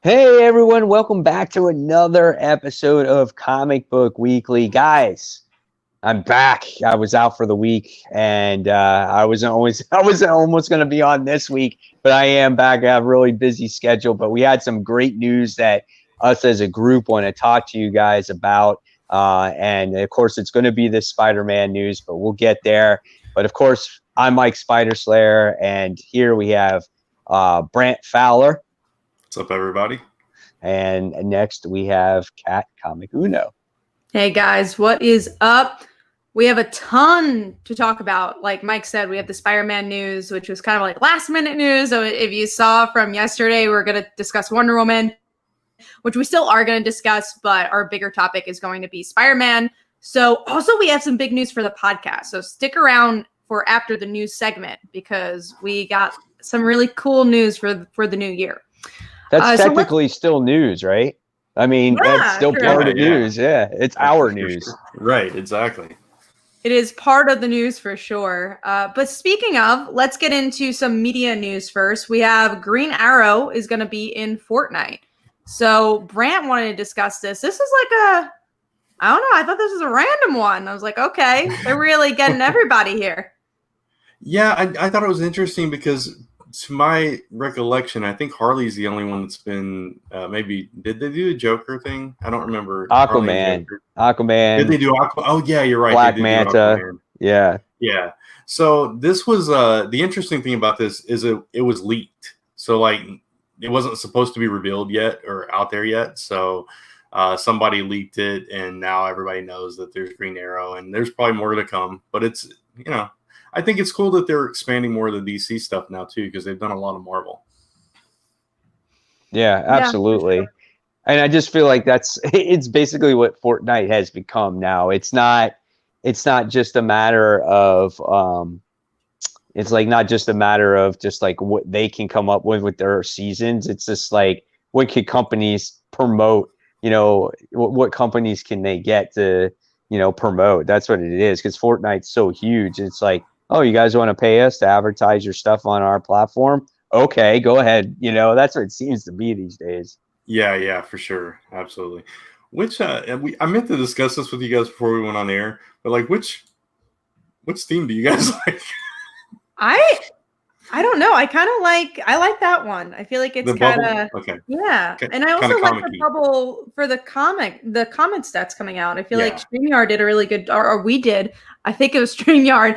Hey everyone, welcome back to another episode of Comic Book Weekly. Guys, I'm back. I was out for the week and I was almost going to be on this week, but I am back. I have a really busy schedule, but we had some great news that us as a group want to talk to you guys about. And of course, it's going to be this Spider-Man news, but we'll get there. But of course, I'm Mike Spider Slayer, and here we have Brant Fowler. What's up, everybody? And next we have Kat Comic Uno. Hey guys, what is up? We have a ton to talk about. Like Mike said, we have the Spider-Man news, which was kind of like last minute news. So if you saw from yesterday, we're going to discuss Wonder Woman, which we still are going to discuss, but our bigger topic is going to be Spider-Man. So also we have some big news for the podcast. So stick around for after the news segment because we got some really cool news for the new year. That's technically still news, right? I mean, that's still part of news. Yeah, it's our news. Sure. Right, exactly. It is part of the news for sure. But speaking of, let's get into some media news first. We have Green Arrow is going to be in Fortnite. So Brant wanted to discuss this. This is like I don't know. I thought this was a random one. I was like, okay, they're really getting everybody here. Yeah, I thought it was interesting because to my recollection, I think Harley's the only one that's been maybe. Did they do the Joker thing? I don't remember. Aquaman. Did they do Aquaman? Oh yeah, you're right. Black Manta. Yeah. Yeah. So this was the interesting thing about this is it was leaked. So like it wasn't supposed to be revealed yet or out there yet. So somebody leaked it, and now everybody knows that there's Green Arrow, and there's probably more to come. But it's I think it's cool that they're expanding more of the DC stuff now too, because they've done a lot of Marvel. Yeah, absolutely. Sure. And I just feel like it's basically what Fortnite has become now. It's not just a matter of it's like not just a matter of just like what they can come up with their seasons. It's just like what can companies promote, what companies can they get to, promote. That's what it is, because Fortnite's so huge. It's like, oh, you guys want to pay us to advertise your stuff on our platform? Okay, go ahead. That's what it seems to be these days. Yeah, for sure. Absolutely. Which I meant to discuss this with you guys before we went on air, but like which theme do you guys like? I don't know. I like that one. I feel like it's kind of yeah. And I also like the bubble for the comment stats coming out. I feel like StreamYard did a really good, or we did. I think it was StreamYard.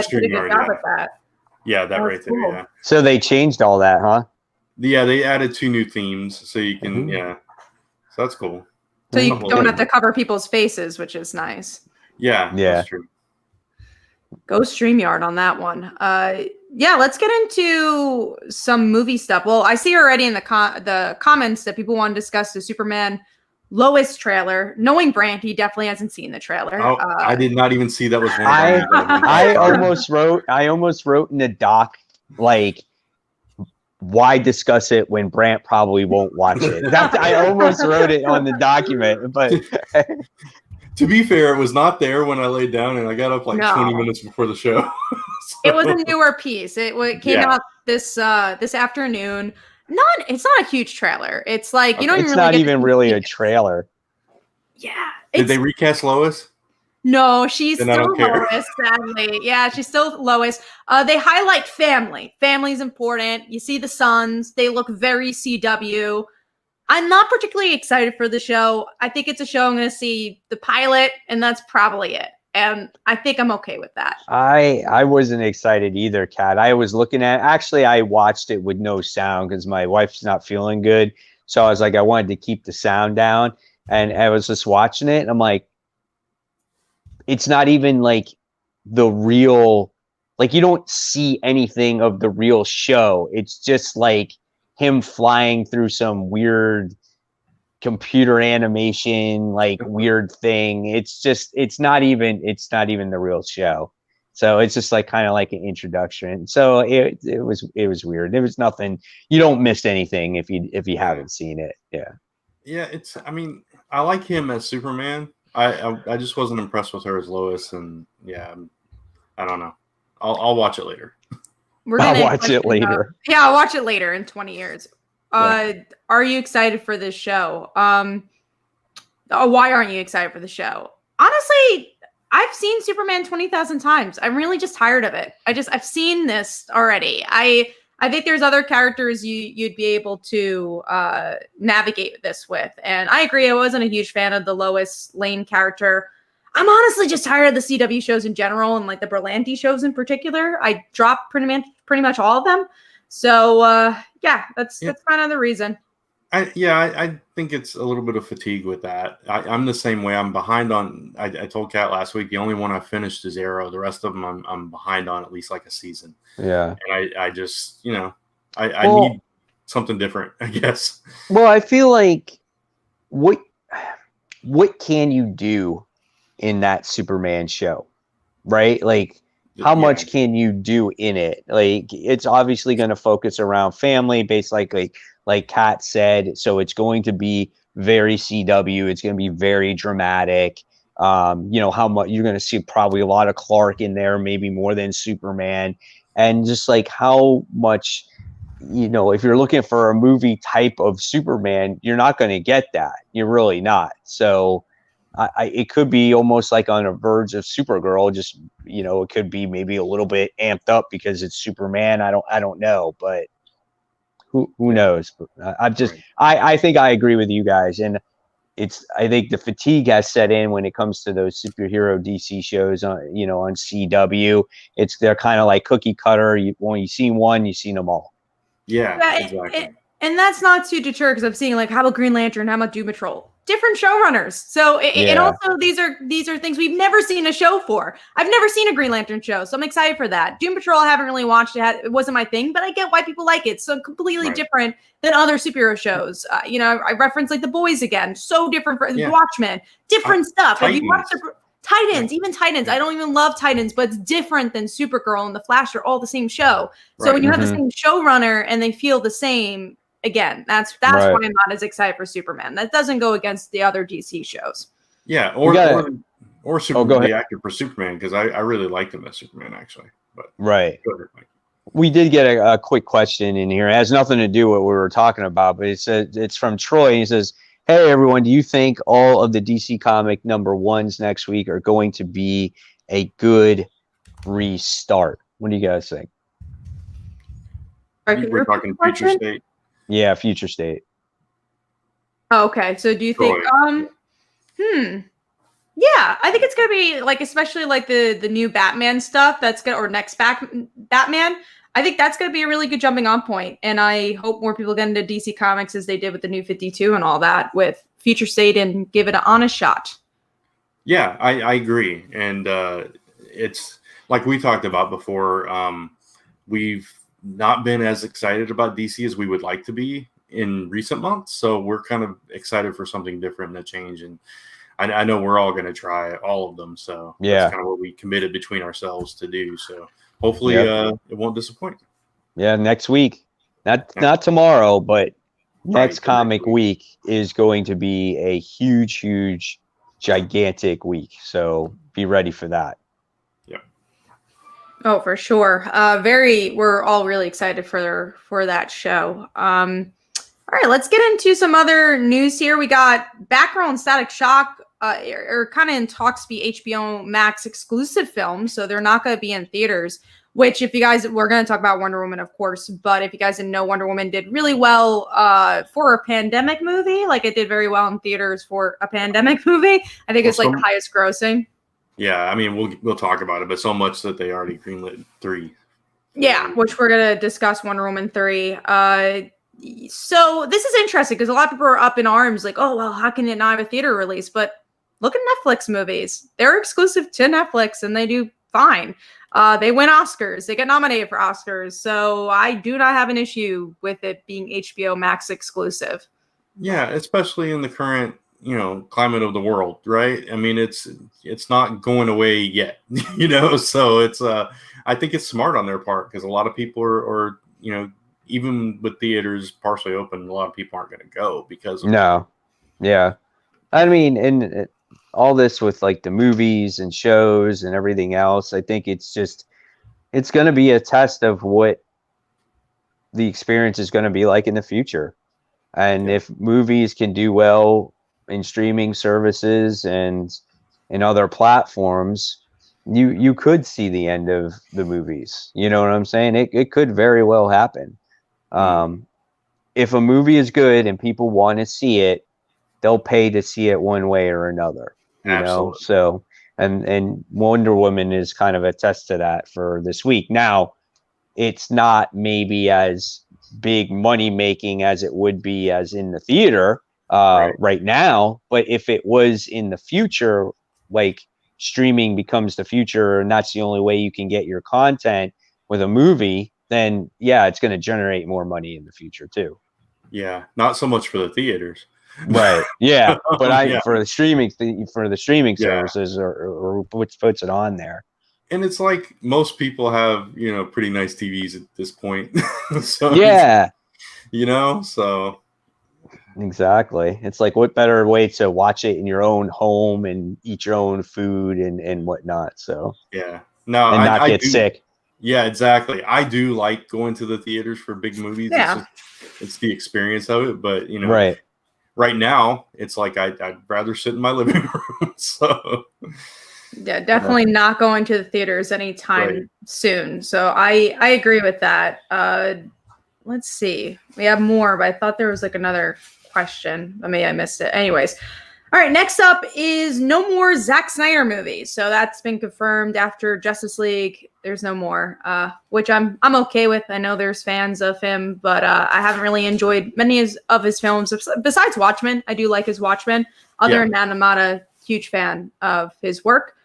Did a good job with that. Yeah, that right there. Cool. Yeah. So they changed all that, huh? Yeah, they added 2 new themes, so you can So that's cool. So you don't have to cover people's faces, which is nice. Yeah. That's true. Go StreamYard on that one. Let's get into some movie stuff. Well, I see already in the comments that people want to discuss the Superman Lois trailer. Knowing Brant, he definitely hasn't seen the trailer. Oh, I did not even see that was one. I almost wrote in the doc like, why discuss it when Brant probably won't watch it? I almost wrote it on the document, but. To be fair, it was not there when I laid down, and I got up 20 minutes before the show. So. It was a newer piece. It came out this afternoon. It's not a huge trailer. It's like it's not even really a trailer. Yeah. Did they recast Lois? No, she's still Lois, sadly. Yeah, she's still Lois. They highlight family. Family's important. You see the sons. They look very CW. I'm not particularly excited for the show. I think it's a show I'm going to see the pilot, and that's probably it. And I think I'm okay with that. I wasn't excited either, Kat. I was looking at, actually, I watched it with no sound because my wife's not feeling good. So I was like, I wanted to keep the sound down. And I was just watching it, and I'm like, it's not even like the real, like you don't see anything of the real show. It's just like him flying through some weird computer animation, like weird thing. It's not even the real show. So it's just like kind of like an introduction. So it was weird. There was nothing. You don't miss anything if you haven't seen it. Yeah. Yeah. I mean, I like him as Superman. I just wasn't impressed with her as Lois, and I don't know. I'll watch it later. I'll watch it later. I'll watch it later in 20 years. Are you excited for this show? Why aren't you excited for the show? Honestly, I've seen Superman 20,000 times. I'm really just tired of it. I've seen this already. I think there's other characters you'd be able to navigate this with. And I agree. I wasn't a huge fan of the Lois Lane character. I'm honestly just tired of the CW shows in general and like the Berlanti shows in particular. I dropped pretty much all of them. So yeah, that's kind of the reason. I think it's a little bit of fatigue with that. I'm the same way. I'm behind on. I told Kat last week the only one I finished is Arrow. The rest of them I'm behind on at least like a season. Yeah, and I just I need something different, I guess. Well, I feel like what can you do in that Superman show, right? Like how much can you do in it? Like it's obviously going to focus around family based, like Kat said. So it's going to be very CW. It's going to be very dramatic. How much you're going to see probably a lot of Clark in there, maybe more than Superman. And just like how much, if you're looking for a movie type of Superman, you're not going to get that. You're really not. So it could be almost like on a verge of Supergirl. Just, it could be maybe a little bit amped up because it's Superman. I don't know, but who knows? I think I agree with you guys. And I think the fatigue has set in when it comes to those superhero DC shows on CW. They're kind of like cookie cutter. When you've seen one, you've seen them all. Yeah, exactly. And that's not to deter, because I'm seeing like, how about Green Lantern? How about Doom Patrol? Different showrunners. So, and also these are things we've never seen a show for. I've never seen a Green Lantern show, so I'm excited for that. Doom Patrol, I haven't really watched it. It wasn't my thing, but I get why people like it. So completely different than other superhero shows. I reference like The Boys again. So different for Watchmen. Different stuff. If you watch Titans, even Titans. I don't even love Titans, but it's different than Supergirl and The Flash are all the same show. So when you have the same showrunner and they feel the same, again, that's why I'm not as excited for Superman. That doesn't go against the other DC shows. Yeah, or Superman, the actor for Superman, because I really liked him as Superman actually. But go ahead, Mike. We did get a quick question in here. It has nothing to do with what we were talking about, but it's from Troy. He says, "Hey everyone, do you think all of the DC comic number ones next week are going to be a good restart? What do you guys think?" We're talking Future State. Yeah, Future State. Oh, okay. So do you think yeah, I think it's gonna be like, especially like the new Batman stuff or next Batman. I think that's gonna be a really good jumping on point. And I hope more people get into DC Comics as they did with the New 52 and all that with Future State and give it an honest shot. Yeah, I agree. And it's like we talked about before, we've not been as excited about DC as we would like to be in recent months. So we're kind of excited for something different and a change. And I know we're all going to try all of them. So that's kind of what we committed between ourselves to do. So hopefully it won't disappoint. Yeah, next week. Not tomorrow, but next comic week is going to be a huge, gigantic week. So be ready for that. Oh, for sure. We're all really excited for that show. All right, let's get into some other news here. We got Batgirl and Static Shock are kind of in talks to be HBO Max exclusive films, so they're not going to be in theaters. Which, if you guys, we're going to talk about Wonder Woman, of course, but if you guys didn't know, Wonder Woman did really well for a pandemic movie. Like, it did very well in theaters for a pandemic movie. I think it's like the highest grossing. Yeah, I mean, we'll talk about it, but so much that they already greenlit 3. Yeah, which we're going to discuss Wonder Woman 3. So this is interesting because a lot of people are up in arms like, oh, well, how can it not have a theater release? But look at Netflix movies. They're exclusive to Netflix and they do fine. They win Oscars. They get nominated for Oscars. So I do not have an issue with it being HBO Max exclusive. Yeah, especially in the current climate of the world, right? I mean, it's not going away yet, so it's I think it's smart on their part because a lot of people are even with theaters partially open, a lot of people aren't going to go because of I mean, and all this with like the movies and shows and everything else, I think it's going to be a test of what the experience is going to be like in the future. And if movies can do well in streaming services and in other platforms, you could see the end of the movies. You know what I'm saying? It could very well happen. If a movie is good and people want to see it, they'll pay to see it one way or another. You know, so and Wonder Woman is kind of a test to that for this week. Now, it's not maybe as big money making as it would be as in the theater right now, but if it was in the future, like streaming becomes the future and that's the only way you can get your content with a movie, then yeah, it's going to generate more money in the future too. Yeah, not so much for the theaters. Right. Yeah, but for the streaming services or which puts it on there. And it's like most people have, pretty nice TVs at this point. So yeah, so exactly. It's like, what better way to watch it in your own home and eat your own food and whatnot. So yeah, no, and not get sick. Yeah, exactly. I do like going to the theaters for big movies. Yeah. It's the experience of it, but right now it's like I'd rather sit in my living room. So yeah, definitely not going to the theaters anytime soon. So I agree with that. Let's see. We have more, but I thought there was like another question. Maybe I missed it. Anyways. All right, next up is no more Zack Snyder movies. So that's been confirmed after Justice League. There's no more, which I'm okay with. I know there's fans of him, but I haven't really enjoyed many of his films. Besides Watchmen, I do like his Watchmen. Other than that, I'm not a huge fan of his work.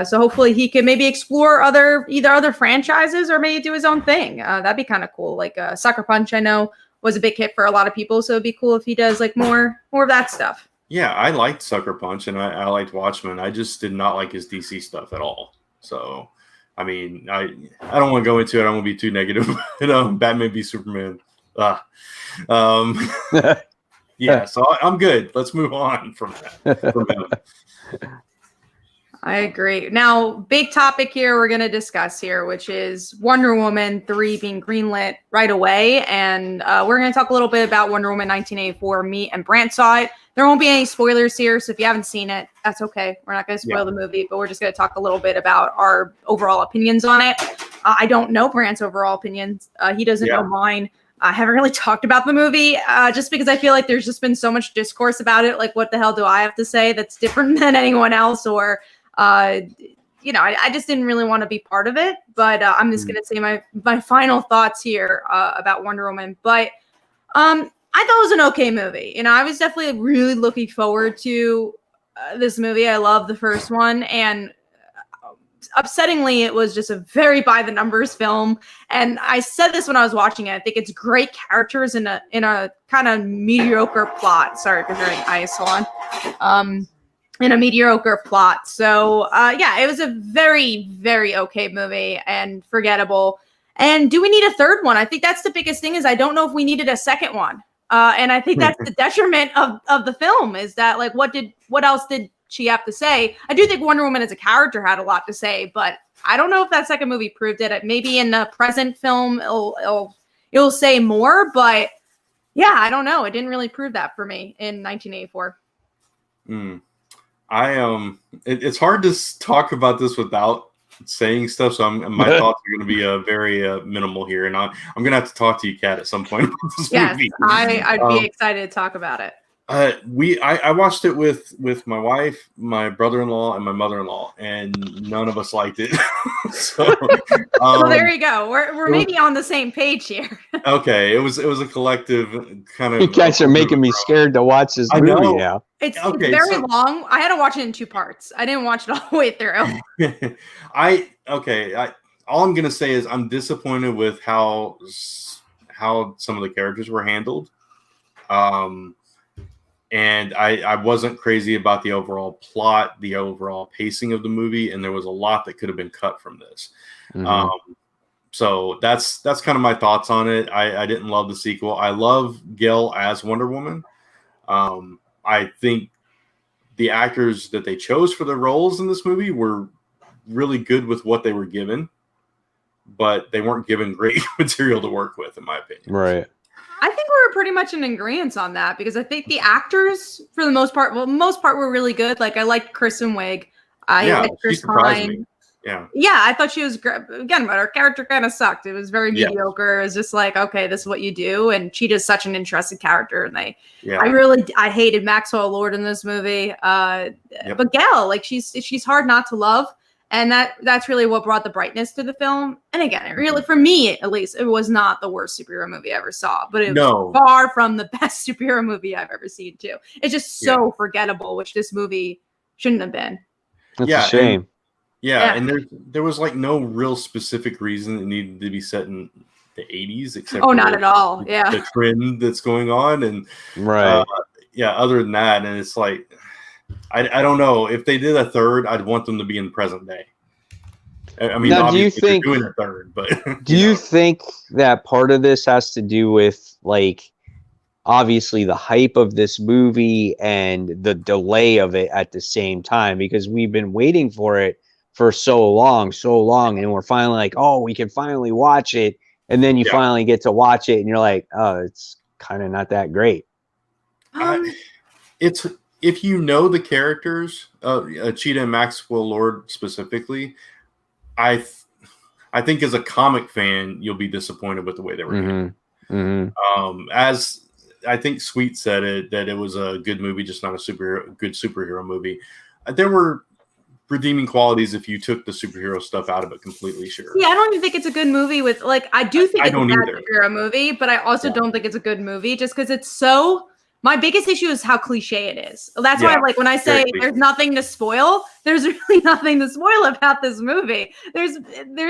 So hopefully he can maybe explore either other franchises or maybe do his own thing. That'd be kind of cool. Like Sucker Punch, I know, was a big hit for a lot of people. So it'd be cool if he does like more of that stuff. Yeah, I liked Sucker Punch and I liked Watchmen. I just did not like his DC stuff at all. So, I mean, I don't want to go into it. I don't want to be too negative. Batman v Superman. Yeah, so I'm good. Let's move on from that. I agree. Now, big topic here we're going to discuss here, which is Wonder Woman 3 being greenlit right away. And we're going to talk a little bit about Wonder Woman 1984. Me and Brant saw it. There won't be any spoilers here, so if you haven't seen it, that's okay. We're not going to spoil the movie, but we're just going to talk a little bit about our overall opinions on it. I don't know Brant's overall opinions. He doesn't know mine. I haven't really talked about the movie just because I feel like there's just been so much discourse about it. Like, what the hell do I have to say that's different than anyone else? Or, I just didn't really want to be part of it. But I'm just going to say my final thoughts here about Wonder Woman. But I thought it was an okay movie. I was definitely really looking forward to this movie. I love the first one, and upsettingly, it was just a very by the numbers film. And I said this when I was watching it. I think it's great characters in a kind of mediocre plot. Sorry for hearing ice. Hold on. In a mediocre plot. So it was a very, very okay movie and forgettable. And do we need a third one? I think that's the biggest thing. Is I don't know if we needed a second one. And I think that's the detriment of the film, is that like what else did she have to say? I do think Wonder Woman as a character had a lot to say, but I don't know if that second movie proved it. Maybe in the present film it'll say more, but yeah, I don't know. It didn't really prove that for me in 1984. It's hard to talk about this without saying stuff, so my thoughts are going to be very minimal here, and I'm going to have to talk to you, Kat, at some point about this movie. I'd be excited to talk about it. I watched it with my wife, my brother-in-law, and my mother-in-law, and none of us liked it. So well, there you go. We're maybe on the same page here. Okay, it was a collective kind of. You guys are making me scared to watch this movie now. It's very long. I had to watch it in 2 parts. I didn't watch it all the way through. All I'm gonna say is I'm disappointed with how some of the characters were handled. And I wasn't crazy about the overall plot, the overall pacing of the movie, and there was a lot that could have been cut from this. So that's kind of my thoughts on it. I didn't love the sequel. I love Gail as Wonder Woman. I think the actors that they chose for the roles in this movie were really good with what they were given, but they weren't given great material to work with, in my opinion. Right. I think we were pretty much in agreement on that because I think the actors, for the most part, were really good. Like I liked Kristen Wiig. I liked she Chris surprised Pine. me. Yeah. Yeah, I thought she was great. Again, but her character kind of sucked. It was very mediocre. It was just like, okay, this is what you do. And Cheetah's such an interesting character. And I hated Maxwell Lord in this movie. But Gal, like she's hard not to love. And that's really what brought the brightness to the film. And again, it really, for me at least, it was not the worst superhero movie I ever saw, but it was far from the best superhero movie I've ever seen too. It's just so forgettable, which this movie shouldn't have been. That's a shame. And there was like no real specific reason it needed to be set in the 80s, except not at all. Yeah, the trend that's going on, and other than that, and it's like I don't know if they did a third, I'd want them to be in present day. I mean, now, obviously they're doing a third, but do you think that part of this has to do with like obviously the hype of this movie and the delay of it at the same time, because we've been waiting for it for so long, and we're finally like, oh, we can finally watch it, and then you finally get to watch it, and you're like, oh, it's kind of not that great. It's if you know the characters, Cheetah and Maxwell Lord specifically, I think as a comic fan, you'll be disappointed with the way they were handled. As I think Sweet said it, that it was a good movie, just not a good superhero movie. There were redeeming qualities if you took the superhero stuff out of it completely. Sure. Yeah, I don't even think it's a good movie with like I do think it's a bad superhero movie, but I also don't think it's a good movie just because it's so. My biggest issue is how cliche it is. That's why, like, when I say there's nothing to spoil, there's really nothing to spoil about this movie. There's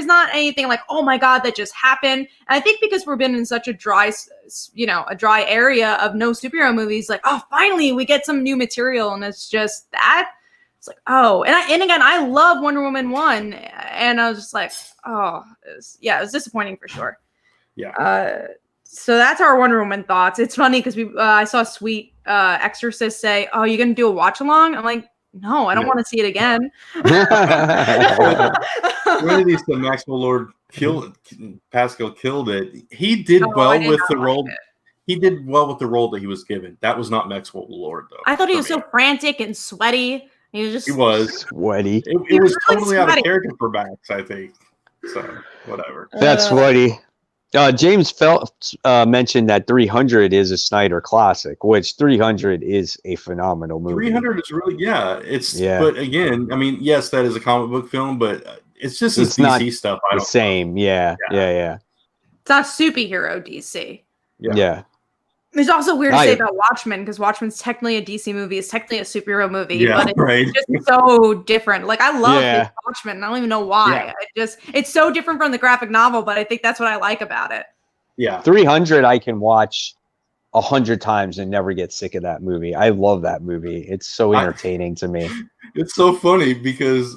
not anything like, oh my god, that just happened. And I think because we've been in such a dry area of no superhero movies, like, oh, finally we get some new material, and it's just that. It's like, oh, and again, I love Wonder Woman 1, and I was just like, oh, it was disappointing for sure. Yeah. So that's our Wonder Woman thoughts. It's funny because I saw Sweet Exorcist say, "Oh, you're gonna do a watch along?" I'm like, "No, I don't want to see it again." One of these, Maxwell Lord Pascal killed it. He did well with the role. He did well with the role that he was given. That was not Maxwell Lord, though. I thought he was so frantic and sweaty. He was sweaty. It was totally out of character for Max, I think. So whatever. That's sweaty. James Phelps mentioned that 300 is a Snyder classic, which 300 is a phenomenal movie. 300 is really, but again, I mean, yes, that is a comic book film, but it's just DC not stuff. The same. Yeah. It's not superhero DC. Yeah. It's also weird to say about Watchmen because Watchmen's technically a DC movie. It's technically a superhero movie, but it's just so different. Like I love Watchmen. I don't even know why. It's so different from the graphic novel, but I think that's what I like about it. Yeah. 300 I can watch 100 times and never get sick of that movie. I love that movie. It's so entertaining to me. It's so funny because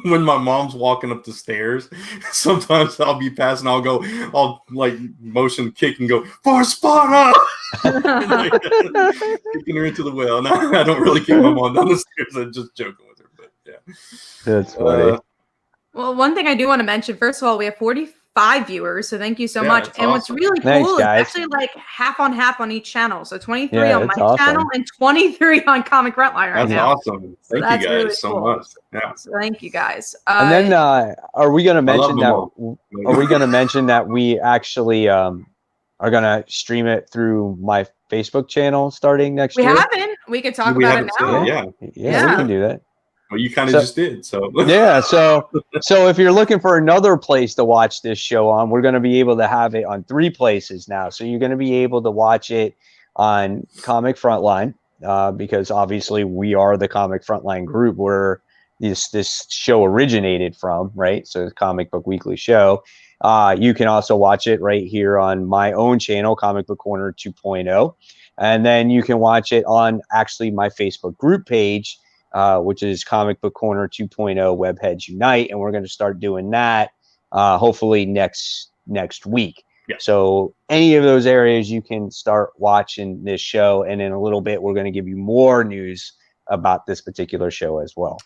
when my mom's walking up the stairs, sometimes I'll be passing, I'll like motion kick and go, for Sparta! Kicking her into the well. No, I don't really kick my mom down the stairs. I'm just joking with her, but yeah. That's funny. Well, one thing I do want to mention, first of all, we have 45 viewers, so thank you so much. And awesome. What's really cool is actually like half on half on each channel. So 23 on my channel and 23 on Comic Frontline right now. That's awesome. Thank you guys really so much. Yeah. So thank you guys. And then are we going to mention that? Are we going to mention that we actually are going to stream it through my Facebook channel starting next year? We haven't. We could talk about it now. Yeah, we can do that. Well, you kind of just did, so so if you're looking for another place to watch this show on, we're going to be able to have it on 3 places now. So you're going to be able to watch it on Comic Frontline because obviously we are the Comic Frontline group where this show originated from, right? So the Comic Book Weekly show. You can also watch it right here on my own channel, Comic Book Corner 2.0, and then you can watch it on actually my Facebook group page. Which is Comic Book Corner 2.0 Webheads Unite, and we're going to start doing that hopefully next week. Yeah. So any of those areas you can start watching this show, and in a little bit we're going to give you more news about this particular show as well.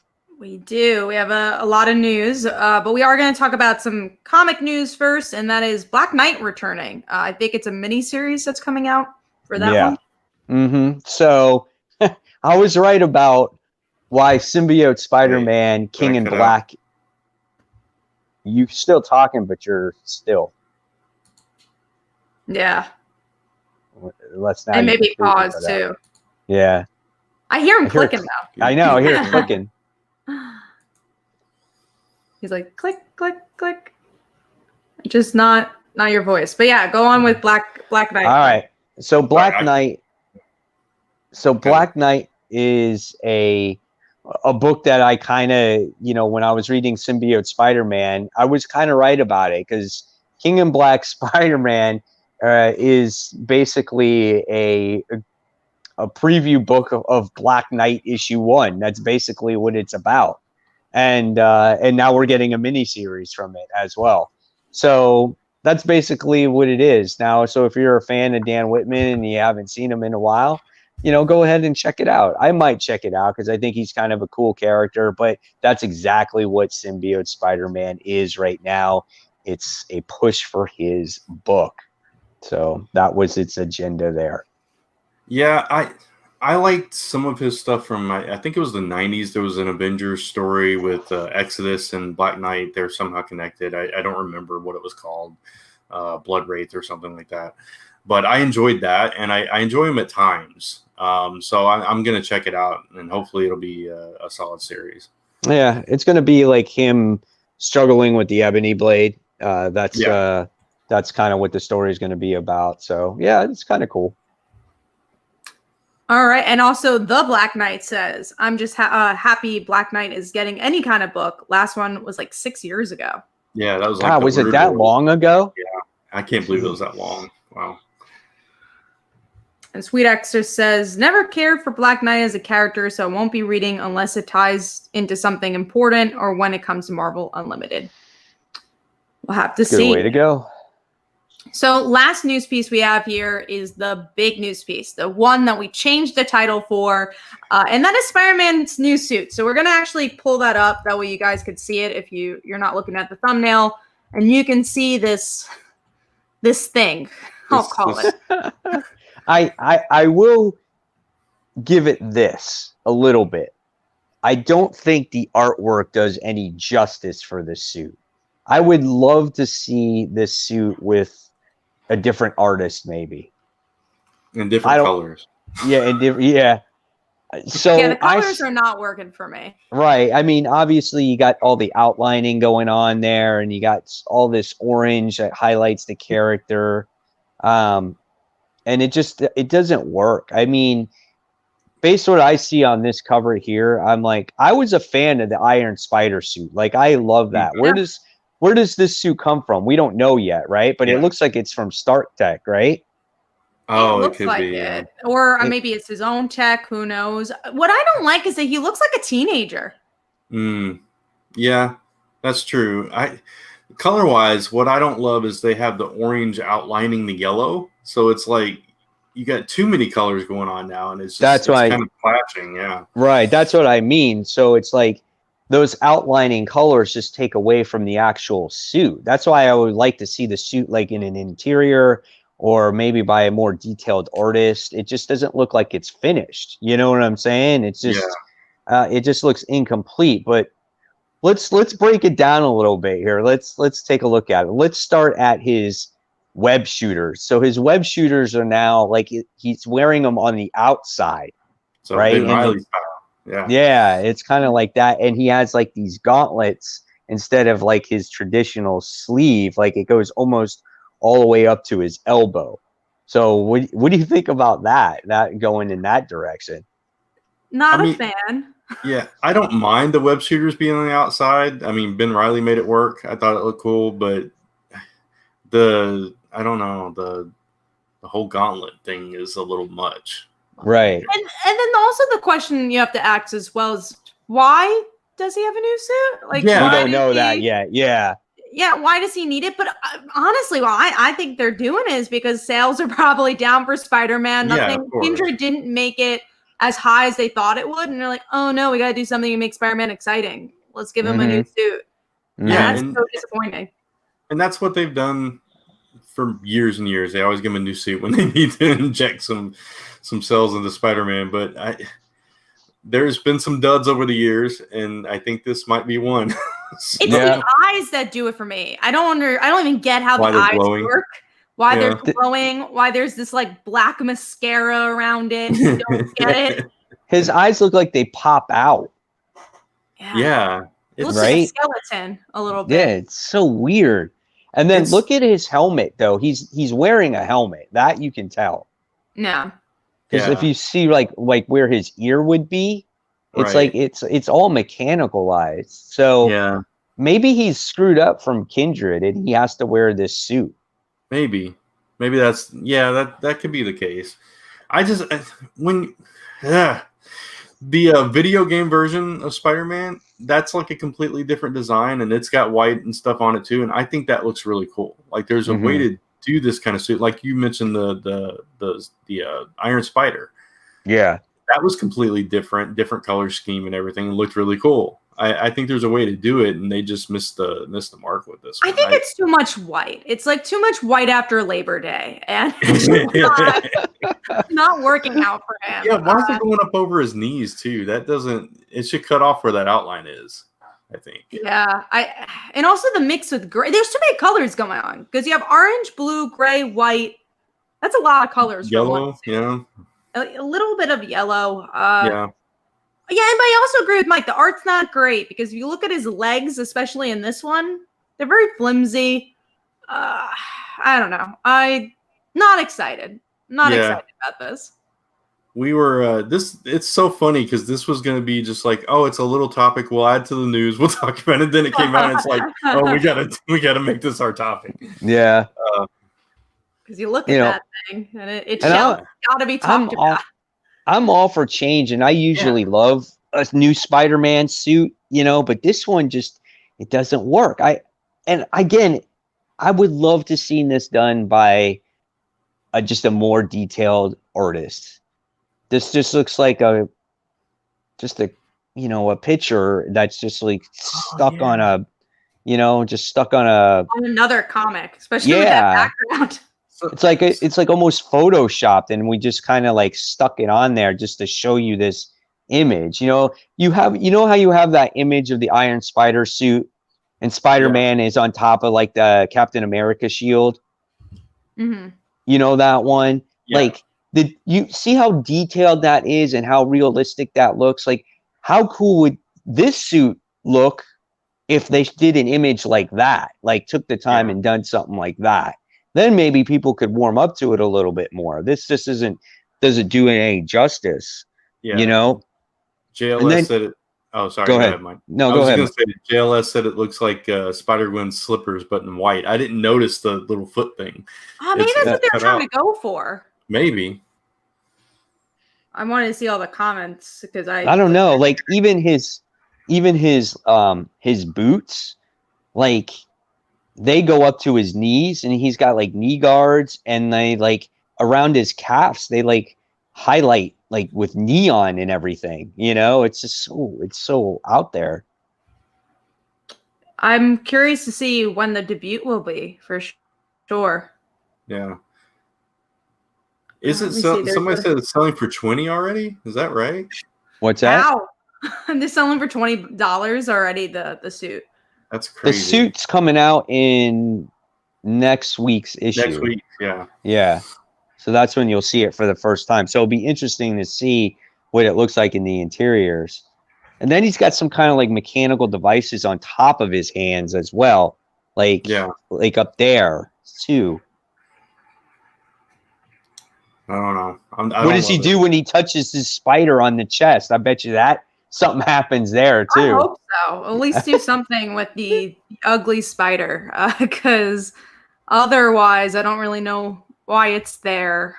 We do. We have a lot of news, but we are going to talk about some comic news first, and that is Black Knight returning. I think it's a mini-series that's coming out for that one. Mm-hmm. So I was right about why Symbiote Spider-Man, King in Black. You still talking, but you're still. Yeah. Let's not. And maybe pause too. Yeah. I hear him clicking now. I know. I hear him clicking. He's like click, click, click. Just not your voice. But yeah, go on with Black Knight. All right. So Black Knight. So Black Knight is a book that I kind of, when I was reading Symbiote Spider-Man, I was kind of right about it because King in Black Spider-Man is basically a preview book of Black Knight issue 1. That's basically what it's about. And now we're getting a mini series from it as well. So that's basically what it is now. So if you're a fan of Dan Whitman and you haven't seen him in a while, go ahead and check it out. I might check it out because I think he's kind of a cool character, but that's exactly what Symbiote Spider-Man is right now. It's a push for his book. So that was its agenda there. Yeah, I liked some of his stuff from, I think it was the 90s. There was an Avengers story with Exodus and Black Knight. They're somehow connected. I don't remember what it was called, Blood Wraith or something like that. But I enjoyed that, and I enjoy him at times. So I'm going to check it out, and hopefully it'll be a solid series. Yeah, it's going to be like him struggling with the Ebony Blade. That's kind of what the story is going to be about. So, yeah, it's kind of cool. All right. And also the Black Knight says, I'm just happy Black Knight is getting any kind of book. Last one was like 6 years ago. Yeah, that was like was it that long ago? Yeah, I can't believe it was that long. Wow. And Sweet Extra says, never cared for Black Knight as a character, so I won't be reading unless it ties into something important or when it comes to Marvel Unlimited. We'll have to see. Good way to go. So last news piece we have here is the big news piece, the one that we changed the title for, and that is Spider-Man's new suit. So we're going to actually pull that up. That way you guys could see it if you're not looking at the thumbnail. And you can see this thing, I'll call it. I will give it this a little bit. I don't think the artwork does any justice for this suit. I would love to see this suit with a different artist, maybe in different colors. Yeah. So yeah, the colors are not working for me. Right. I mean, obviously you got all the outlining going on there, and you got all this orange that highlights the character, and it doesn't work. I mean, based on what I see on this cover here, I'm like, I was a fan of the Iron Spider suit. Like, I love that. Yeah. Where does this suit come from? We don't know yet, right? But it looks like it's from Stark Tech, right? Oh, it looks could like be, it. Or maybe it's his own tech. Who knows? What I don't like is that he looks like a teenager. Yeah, that's true. Color-wise, what I don't love is they have the orange outlining the yellow. So it's like you got too many colors going on now, and it's kind of clashing. Yeah, right. That's what I mean. So it's like those outlining colors just take away from the actual suit. That's why I would like to see the suit like in an interior or maybe by a more detailed artist. It just doesn't look like it's finished. You know what I'm saying? It's just it just looks incomplete. But let's break it down a little bit here. Let's take a look at it. Let's start at his web shooters. So his web shooters are now like he's wearing them on the outside, so right? Ben Reilly style. Yeah, it's kind of like that. And he has like these gauntlets instead of like his traditional sleeve. Like it goes almost all the way up to his elbow. So what do you think about that going in that direction? Not a fan. Yeah, I don't mind the web shooters being on the outside. I mean, Ben Reilly made it work. I thought it looked cool, but the whole gauntlet thing is a little much. Right. And then also the question you have to ask as well is, why does he have a new suit? Like, we don't know that yet. Yeah. Yeah, why does he need it? But honestly, I think they're doing it is because sales are probably down for Spider-Man. Kindred didn't make it as high as they thought it would, and they're like, oh no, we got to do something to make Spider-Man exciting. Let's give him a new suit. Yeah, And that's so disappointing. And that's what they've done for years and years. They always give him a new suit when they need to inject some cells into Spider-Man. But there's been some duds over the years, and I think this might be one. It's the eyes that do it for me. I don't even get how the eyes work. Why they're glowing, why there's this like black mascara around it. I don't get it. His eyes look like they pop out. Yeah. It looks like a skeleton a little bit. Yeah, it's so weird. And then look at his helmet though. He's wearing a helmet. That you can tell. No. Because if you see like where his ear would be, it's like it's all mechanicalized. So maybe he's screwed up from Kindred and he has to wear this suit. Maybe that's that could be the case. The video game version of Spider-Man, that's like a completely different design, and it's got white and stuff on it too, and I think that looks really cool. Like there's a way to do this kind of suit, like you mentioned the Iron Spider. Yeah, that was completely different color scheme and everything. It looked really cool. I think there's a way to do it, and they just missed the mark with this one. I think it's too much white. It's like too much white after Labor Day, and it's not working out for him. Yeah, why is it going up over his knees too? It should cut off where that outline is, I think. Yeah, and also the mix with gray. There's too many colors going on because you have orange, blue, gray, white. That's a lot of colors. Yellow, yeah. A little bit of yellow. Yeah, and I also agree with Mike. The art's not great because if you look at his legs, especially in this one, they're very flimsy. I don't know. Not excited. Not excited about this. We were it's so funny because this was going to be just like, oh, it's a little topic we'll add to the news, we'll talk about it. Then it came out and it's like, oh, we gotta make this our topic. Yeah. Because you look at that thing and it's got to be talked about. I'm all for change, and I usually love a new Spider-Man suit, but this one it doesn't work. I would love to see this done by just a more detailed artist. This just looks like a picture that's just like stuck on another comic, especially with that background. It's like almost photoshopped, and we just kind of like stuck it on there just to show you this image. You have how you have that image of the Iron Spider suit, and Spider-Man is on top of like the Captain America shield. Mm-hmm. You know that one? Yeah. Like, did you see how detailed that is and how realistic that looks? Like, how cool would this suit look if they did an image like that? Like, took the time and done something like that. Then maybe people could warm up to it a little bit more. This just doesn't do it any justice. Yeah. JLS said it. Oh, sorry. Go ahead, Mike. No, go ahead. JLS said it looks like Spider-Gwen's slippers, but in white. I didn't notice the little foot thing. Maybe that's what they're trying to go for. Maybe. I wanted to see all the comments because I don't know. Like even his boots, like, they go up to his knees, and he's got like knee guards, and they like around his calves, they like highlight like with neon and everything. It's just it's so out there. I'm curious to see when the debut will be for sure. Yeah. Somebody said it's selling for $20 already? Is that right? What's that? Wow. They're selling for $20 already, the suit. That's crazy. The suit's coming out in next week's issue. Next week, yeah. Yeah. So that's when you'll see it for the first time. So it'll be interesting to see what it looks like in the interiors. And then he's got some kind of like mechanical devices on top of his hands as well. Like up there too. I don't know. What does he do when he touches his spider on the chest? I bet you that something happens there too. I hope so. At least do something with the ugly spider, because otherwise I don't really know why it's there.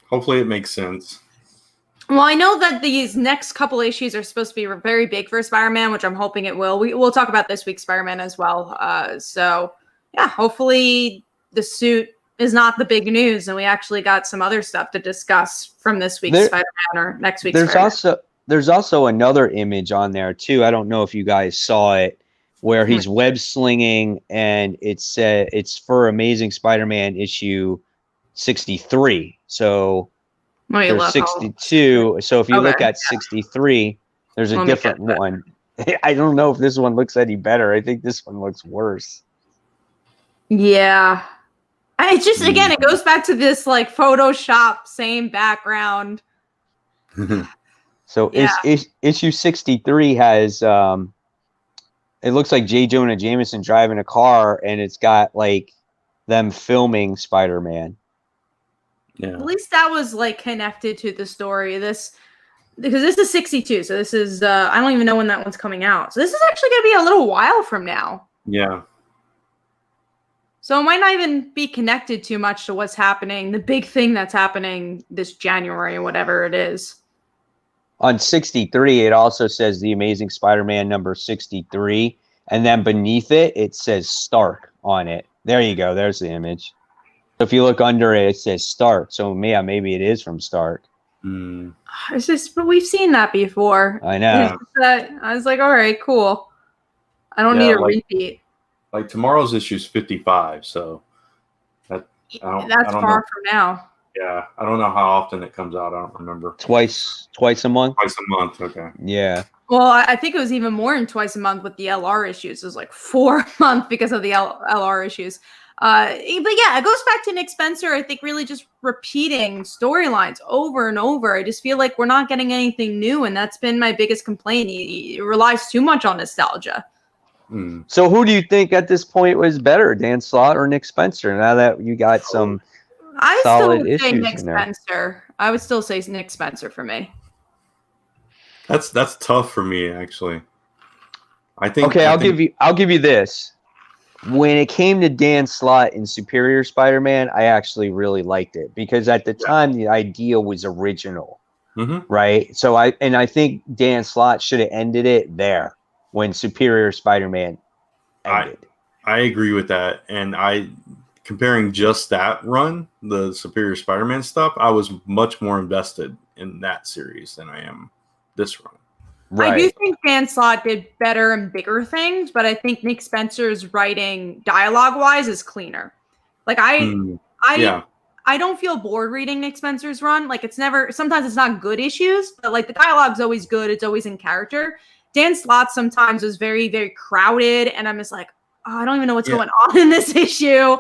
Hopefully it makes sense. Well, I know that these next couple issues are supposed to be very big for Spider-Man, which I'm hoping it will. We'll talk about this week's Spider-Man as well. So yeah, hopefully the suit is not the big news, and we actually got some other stuff to discuss from this week's Spider-Man or next week's Spider-Man. There's also another image on there too. I don't know if you guys saw it, where he's web slinging, and it's for Amazing Spider-Man issue 63. So there's 62. So if you look at 63, there's a different one. I don't know if this one looks any better. I think this one looks worse. Yeah. It's just, again, it goes back to this like Photoshop, same background. So issue 63 has it looks like J. Jonah Jameson driving a car, and it's got like them filming Spider-Man. Yeah. At least that was like connected to the story. Because this is 62, so this is I don't even know when that one's coming out. So this is actually going to be a little while from now. Yeah. So it might not even be connected too much to what's happening, the big thing that's happening this January or whatever it is. On 63, it also says The Amazing Spider-Man number 63, and then beneath it, it says Stark on it. There you go. There's the image. So if you look under it, it says Stark. So yeah, maybe it is from Stark. It's just, but we've seen that before. I know. I was like, all right, cool. I don't need a repeat. Like tomorrow's issue is 55, so that's far from now. Yeah, I don't know how often it comes out. I don't remember. Twice a month. Twice a month. Okay. Yeah. Well, I think it was even more than twice a month with the LR issues. It was like 4 a month because of the LR issues. But yeah, it goes back to Nick Spencer. I think really just repeating storylines over and over. I just feel like we're not getting anything new, and that's been my biggest complaint. He relies too much on nostalgia. So who do you think at this point was better, Dan Slott or Nick Spencer? Now that you got some solid issues in there. Spencer. I would still say Nick Spencer for me. That's tough for me, actually. I think. Okay, I'll give you this. When it came to Dan Slott in Superior Spider-Man, I actually really liked it because at the time the idea was original, right? So I think Dan Slott should have ended it there when Superior Spider-Man ended. I agree with that, and comparing just that run, the Superior Spider-Man stuff, I was much more invested in that series than I am this run. Right. I do think Dan Slott did better and bigger things, but I think Nick Spencer's writing dialogue-wise is cleaner. Like I don't feel bored reading Nick Spencer's run. Like sometimes it's not good issues, but like the dialogue's always good. It's always in character. Dan Slott sometimes was very, very crowded, and I'm just like, I don't even know what's going on in this issue.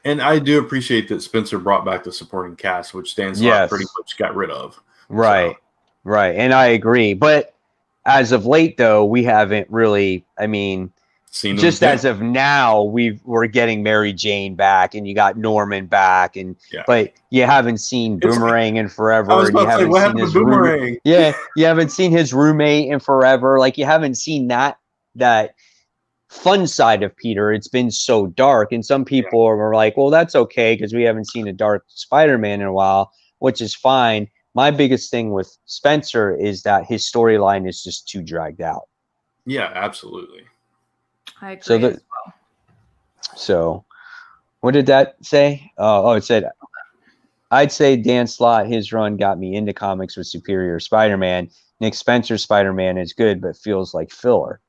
And I do appreciate that Spencer brought back the supporting cast, which Dan Slott pretty much got rid of. Right, right. And I agree. But as of late, though, we haven't really, seen just as of now, we're getting Mary Jane back, and you got Norman back, but you haven't seen Boomerang in forever. I was about to say, what happened to Boomerang? You haven't seen his roommate in forever. Like, you haven't seen that fun side of Peter. It's been so dark, and some people are like, well, that's okay because we haven't seen a dark Spider-Man in a while, which is fine. My biggest thing with Spencer is that his storyline is just too dragged out. Yeah, absolutely. I agree as well. So what did that say? It said, I'd say Dan Slott, his run got me into comics with Superior Spider-Man. Nick Spencer's Spider-Man is good, but feels like filler.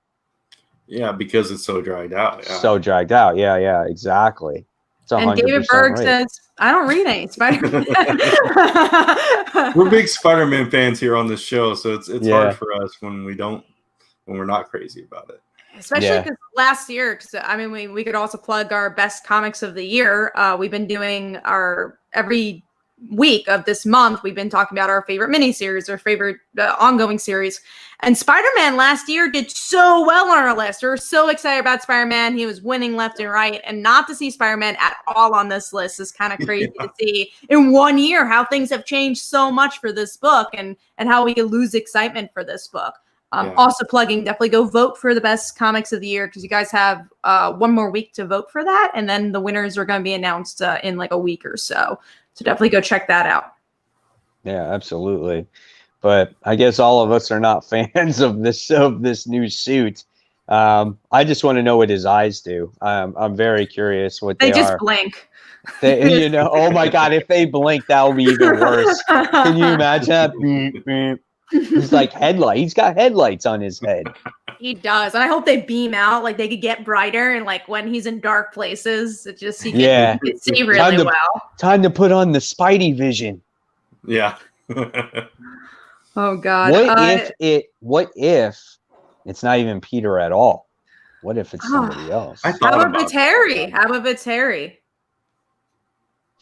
Yeah, because it's so dragged out. Yeah. So dragged out. Yeah, exactly. And David Berg says, I don't read any Spider-Man. We're big Spider-Man fans here on this show, so it's hard for us when we're not crazy about it. Especially because last year, we could also plug our best comics of the year. We've been doing every week of this month, we've been talking about our favorite miniseries, our favorite ongoing series. And Spider-Man last year did so well on our list. We were so excited about Spider-Man. He was winning left and right. And not to see Spider-Man at all on this list is kind of crazy to see in 1 year how things have changed so much for this book and how we lose excitement for this book. Also plugging, definitely go vote for the best comics of the year because you guys have 1 more week to vote for that. And then the winners are going to be announced in like a week or so. So definitely go check that out. Yeah, absolutely. But I guess all of us are not fans of this new suit. I just want to know what his eyes do. I'm very curious what they just are. blink. Oh my God, if they blink, that would be even worse. Can you imagine that? Beep, beep. He's like headlight. He's got headlights on his head. He does, and I hope they beam out. Like they could get brighter, and like when he's in dark places, he can see really well. Time to put on the Spidey vision. Yeah. Oh God. What if it's not even Peter at all? What if it's somebody else? How about it's Harry?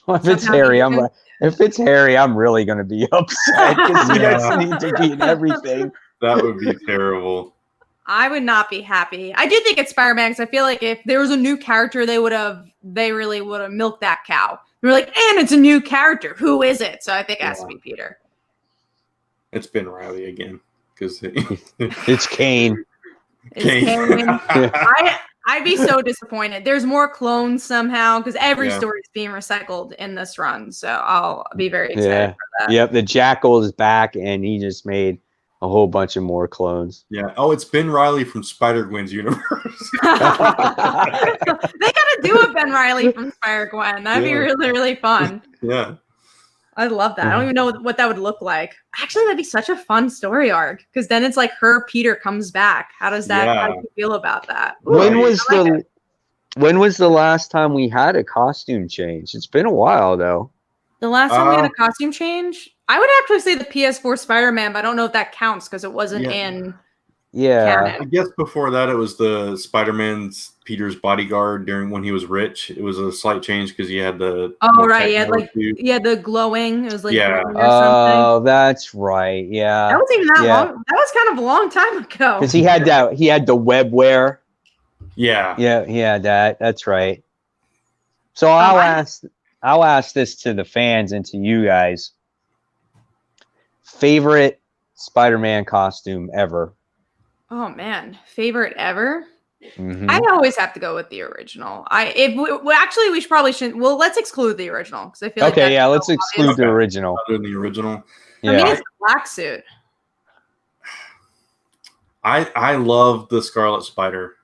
If it's Harry, I'm really going to be upset because he doesn't need to be in everything. That would be terrible. I would not be happy. I do think it's Spider-Man because I feel like if there was a new character, they really would have milked that cow. They're like, and it's a new character. Who is it? So I think it has to be Peter. It's Ben Reilly again because it's Kane. I'd be so disappointed. There's more clones somehow because every story is being recycled in this run. So I'll be very excited for that. Yep, the Jackal is back and he just made a whole bunch of more clones. Yeah. Oh, it's Ben Reilly from Spider-Gwen's universe. They gotta do a Ben Reilly from Spider-Gwen. That'd be really, really fun. Yeah. I love that. I don't even know what that would look like. Actually, that'd be such a fun story arc because then it's like Peter comes back. How do you feel about that? Ooh, when was the last time we had a costume change? It's been a while though. The last time we had a costume change? I would actually say the PS4 Spider-Man, but I don't know if that counts because it wasn't in canon. I guess before that it was the Spider-Man's Peter's bodyguard when he was rich. It was a slight change because he had the he had the glowing. It was like glowing or something. That's right. Yeah. That wasn't even that long. That was kind of a long time ago. Because he had the webware. Yeah. Yeah, he had that. That's right. So I'll ask this to the fans and to you guys. Favorite Spider-Man costume ever? Oh man, favorite ever? Mm-hmm. I always have to go with the original. We shouldn't. Well, let's exclude the original because I feel like let's exclude the original. Other than the original, For me, it's the black suit. I love the Scarlet Spider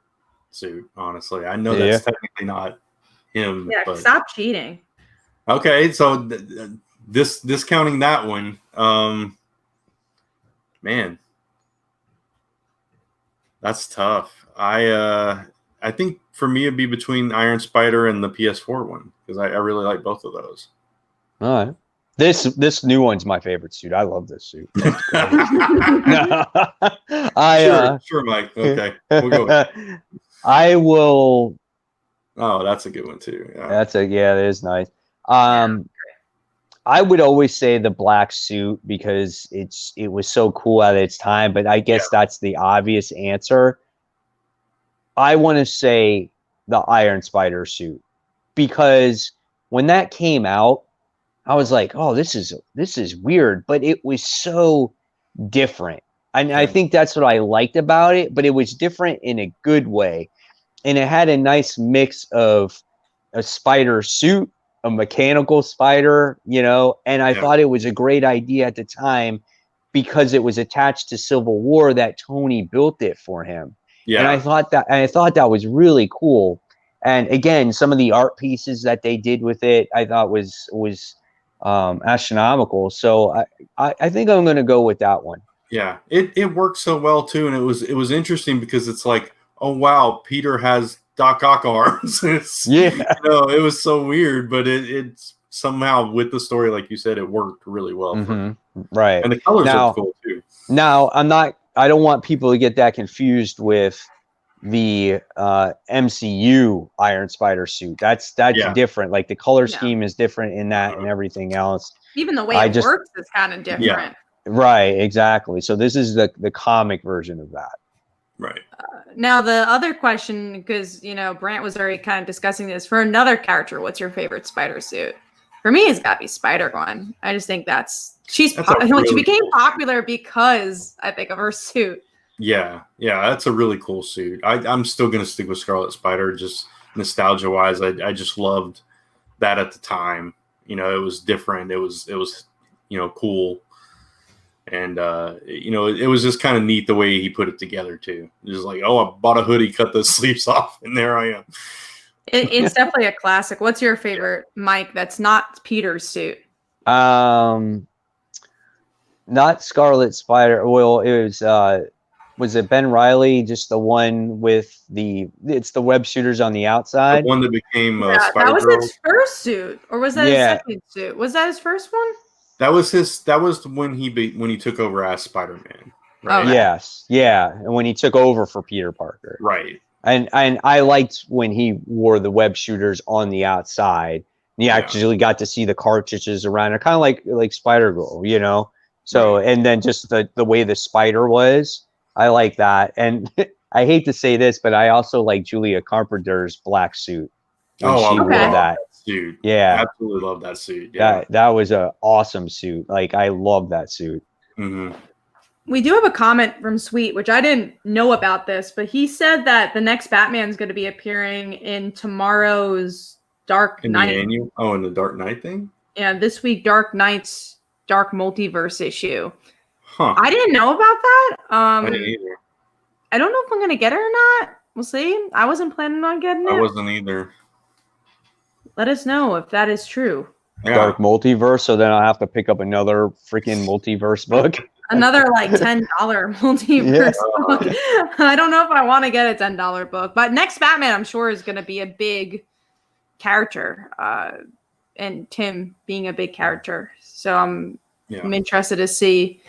suit. Honestly, I know that's technically not him. Yeah, stop cheating. Okay, so discounting that one, man, that's tough. I think for me it'd be between Iron Spider and the PS4 one because I really like both of those. All right. This new one's my favorite suit. I love this suit. Sure, Mike. Okay, we'll go. I will. Oh, that's a good one too. Yeah. That is nice. I would always say the black suit because it was so cool at its time, but I guess that's the obvious answer. I want to say the Iron Spider suit because when that came out, I was like, "Oh, this is weird," but it was so different. And I think that's what I liked about it, but it was different in a good way. And it had a nice mix of a spider suit, a mechanical spider, and I thought it was a great idea at the time because it was attached to Civil War that Tony built it for him. Yeah. And I thought that was really cool. And again, some of the art pieces that they did with it, I thought was astronomical. So I think I'm going to go with that one. Yeah, it worked so well too, and it was interesting because it's like, oh wow, Peter has Doc Ock arms. It was so weird, but it's somehow with the story, like you said, it worked really well. Right, and the colors are cool too. Now, I don't want people to get that confused with the MCU Iron Spider suit. That's different. Like the color scheme is different in that and everything else. Even the way it works is kind of different. Yeah. Right, exactly. So this is the comic version of that. Right. Now the other question, because Brant was already kind of discussing this, for another character, what's your favorite spider suit? For me, it's got to be Spider-Gwen. I just think she became popular because I think of her suit. Yeah, that's a really cool suit. I'm still gonna stick with Scarlet Spider, just nostalgia wise. I just loved that at the time. It was different. It was cool. And it was just kind of neat the way he put it together too. It was like, oh, I bought a hoodie, cut the sleeves off, and there I am. It's definitely a classic. What's your favorite, Mike? That's not Peter's suit. Not Scarlet Spider. Well, it was it Ben Riley, just the one with it's the web shooters on the The outside? one that became Yeah, that Spider was Girl. his first suit, or was that his second suit? Was that his first one? That was when he took over as Spider-Man. Right. Okay. Yes, yeah, and when he took over for Peter Parker. Right. And I liked when he wore the web shooters on the outside. And you actually got to see the cartridges around it, kind of like Spider-Girl, you know? So, and then just the way the spider was, I like that. And I hate to say this, but I also like Julia Carpenter's black suit. When she wore that suit. Yeah. Absolutely love that suit. Yeah. That was an awesome suit. Like, I love that suit. Mm-hmm. We do have a comment from Sweet, which I didn't know about this, but he said that the next Batman is going to be appearing in tomorrow's Dark Knight. In the Dark Knight thing? Yeah, this week, Dark Knight's Dark Multiverse issue. Huh. I didn't know about that. I didn't either. I don't know if I'm going to get it or not. We'll see. I wasn't planning on getting it. I wasn't either. Let us know if that is true. Yeah. Dark Multiverse, so then I'll have to pick up another freaking multiverse book. Another like $10 multiverse book. I don't know if I want to get a $10 book, but next Batman, I'm sure, is going to be a big character, and Tim being a big character. So I'm interested to see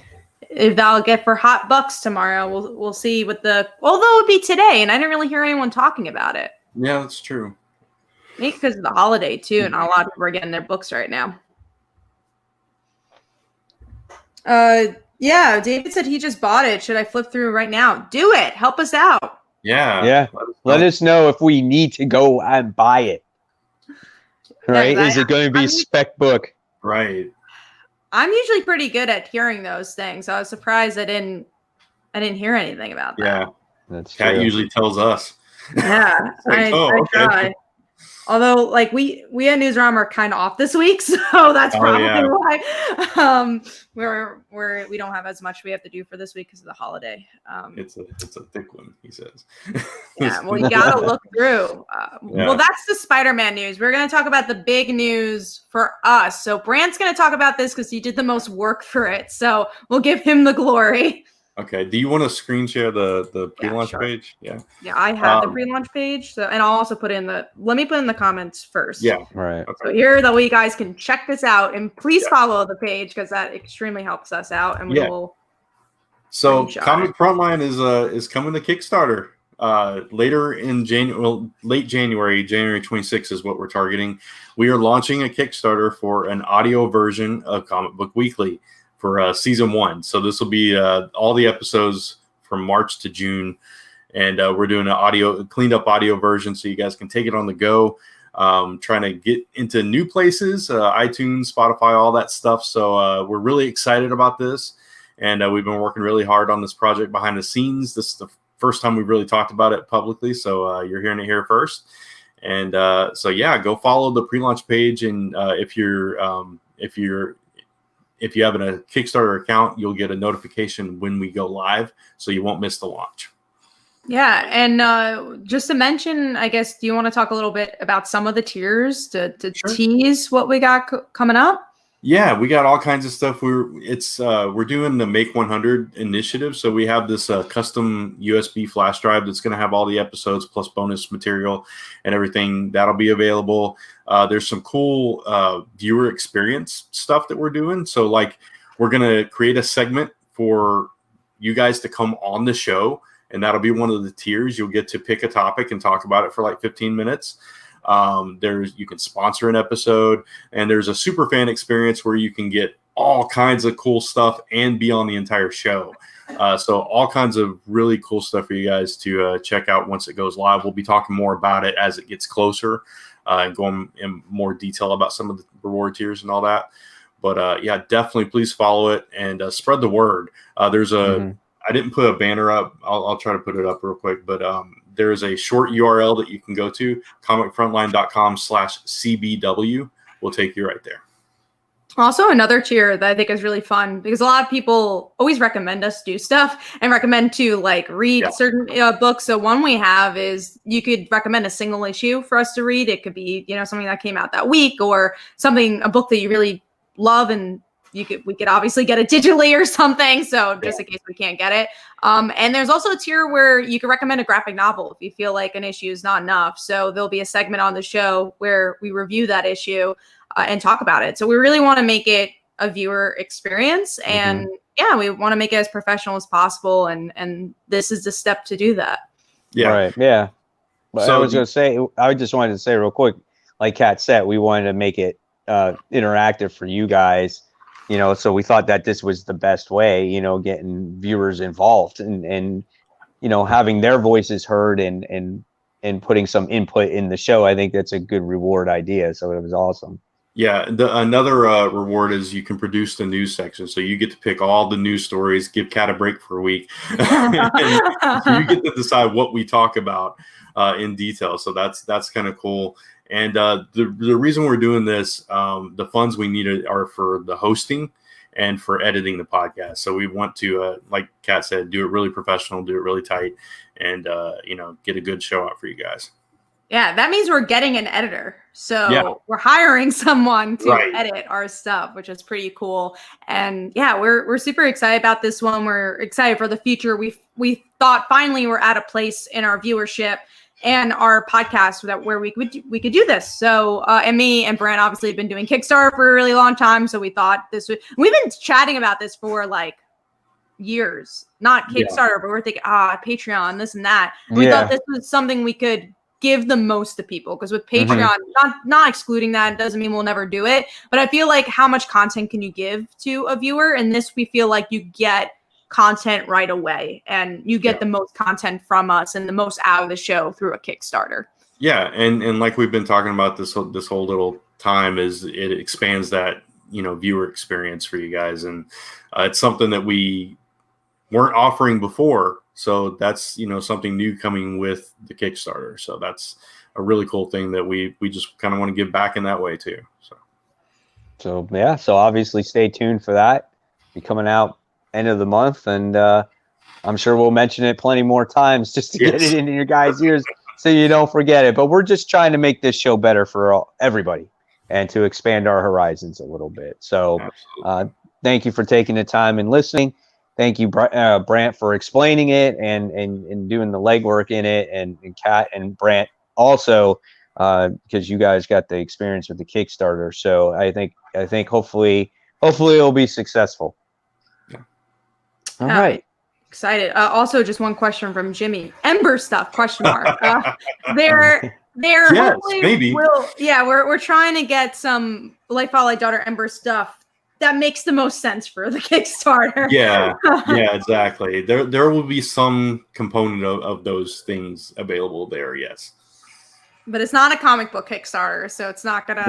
if that'll get for hot bucks tomorrow. We'll see although it would be today, and I didn't really hear anyone talking about it. Yeah, that's true. Maybe because of the holiday too, and a lot of people are getting their books right now. Yeah, David said he just bought it. Should I flip through right now? Do it. Help us out. Yeah. Yeah. Let us know if we need to go and buy it. Right? Is it going to be a spec book? Right. I'm usually pretty good at hearing those things. I was surprised I didn't hear anything about that. Yeah. That's Kat true. usually tells us. Yeah. Like, I try. Although, like, we at Newsroom are kind of off this week, so that's probably why we don't have as much we have to do for this week because of the holiday. It's a thick one, he says. Yeah, well, you gotta look through. Well, that's the Spider-Man news. We're gonna talk about the big news for us. So Brant's gonna talk about this because he did the most work for it. So we'll give him the glory. Okay. Do you want to screen share the pre-launch page? Yeah. Yeah, I have the pre-launch page. So, and I'll also put in let me put in the comments first. Yeah. Right. Okay. So here that way you guys can check this out, and please follow the page because that extremely helps us out, and we will. So Comic Frontline is coming to Kickstarter later in late January 26th is what we're targeting. We are launching a Kickstarter for an audio version of Comic Book Weekly for season 1. So this will be all the episodes from March to June, and we're doing a cleaned up audio version so you guys can take it on the go. Trying to get into new places, iTunes, Spotify, all that stuff. So we're really excited about this, and we've been working really hard on this project behind the scenes. This is the first time we've really talked about it publicly, so you're hearing it here first. And so go follow the pre-launch page, and if you have a Kickstarter account, you'll get a notification when we go live, so you won't miss the launch. Yeah, and just to mention, I guess, do you want to talk a little bit about some of the tiers to tease what we got coming up? Yeah, we got all kinds of stuff. We're doing the Make 100 initiative, so we have this custom USB flash drive that's going to have all the episodes plus bonus material and everything that'll be available. There's some cool viewer experience stuff that we're doing. So, like, we're going to create a segment for you guys to come on the show, and that'll be one of the tiers. You'll get to pick a topic and talk about it for like 15 minutes. You can sponsor an episode, and there's a super fan experience where you can get all kinds of cool stuff and be on the entire show. So all kinds of really cool stuff for you guys to check out once it goes live. We'll be talking more about it as it gets closer and going in more detail about some of the reward tiers and all that. But definitely please follow it and spread the word. There's I didn't put a banner up. I'll try to put it up real quick, but there is a short URL that you can go to, comicfrontline.com/CBW. Will take you right there. Also, another tier that I think is really fun because a lot of people always recommend us do stuff and recommend to like read certain books. So one we have is you could recommend a single issue for us to read. It could be, something that came out that week or a book that you really love, and we could obviously get it digitally or something. So just in case we can't get it. And there's also a tier where you can recommend a graphic novel if you feel like an issue is not enough. So there'll be a segment on the show where we review that issue and talk about it. So we really want to make it a viewer experience, and we want to make it as professional as possible. And this is the step to do that. Yeah. Right. Yeah. But so I just wanted to say real quick, like Kat said, we wanted to make it interactive for you guys, so we thought that this was the best way, getting viewers involved and having their voices heard and putting some input in the show. I think that's a good reward idea. So it was awesome. Yeah, another reward is you can produce the news section. So you get to pick all the news stories, give Kat a break for a week. And you get to decide what we talk about in detail. So that's kind of cool. And the reason we're doing this, the funds we needed are for the hosting and for editing the podcast. So we want to, like Kat said, do it really professional, do it really tight, and get a good show out for you guys. Yeah, that means we're getting an editor. So we're hiring someone to edit our stuff, which is pretty cool. And we're super excited about this one. We're excited for the future. We thought finally we're at a place in our viewership and our podcast where we could do this. So and me and Brant obviously have been doing Kickstarter for a really long time. So we thought we've been chatting about this for like years, not Kickstarter, but we're thinking, Patreon, this and that. And we thought this was something we could give the most to people, because with Patreon, not excluding that, doesn't mean we'll never do it, but I feel like how much content can you give to a viewer? And this, we feel like you get content right away, and you get the most content from us and the most out of the show through a Kickstarter. Yeah, and like we've been talking about this whole little time, is it expands that viewer experience for you guys, and it's something that we weren't offering before. So that's, something new coming with the Kickstarter. So that's a really cool thing that we just kind of want to give back in that way too. So obviously stay tuned for that. Be coming out end of the month, and I'm sure we'll mention it plenty more times just to get it into your guys' ears so you don't forget it. But we're just trying to make this show better for everybody and to expand our horizons a little bit. So thank you for taking the time and listening. Thank you, Brant, for explaining it and doing the legwork in it, and Kat and Brant also, because you guys got the experience with the Kickstarter. So I think hopefully it'll be successful. Yeah. All right. Excited. Also, just one question from Jimmy. Ember stuff? ? They're maybe. We're trying to get some Light Father, Light Daughter Ember stuff that makes the most sense for the Kickstarter. Yeah, exactly. There will be some component of those things available there, yes. But it's not a comic book Kickstarter, so it's not gonna,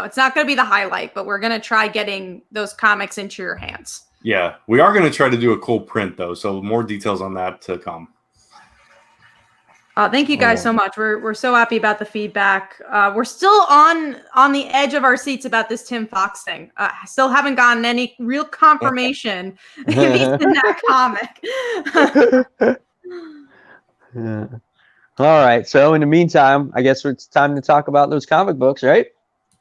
it's not gonna be the highlight. But we're gonna try getting those comics into your hands. Yeah, we are gonna try to do a cool print though, so more details on that to come. Thank you guys so much. We're so happy about the feedback. We're still on the edge of our seats about this Tim Fox thing. Still haven't gotten any real confirmation if he's in that comic. Yeah. All right. So in the meantime, I guess it's time to talk about those comic books, right?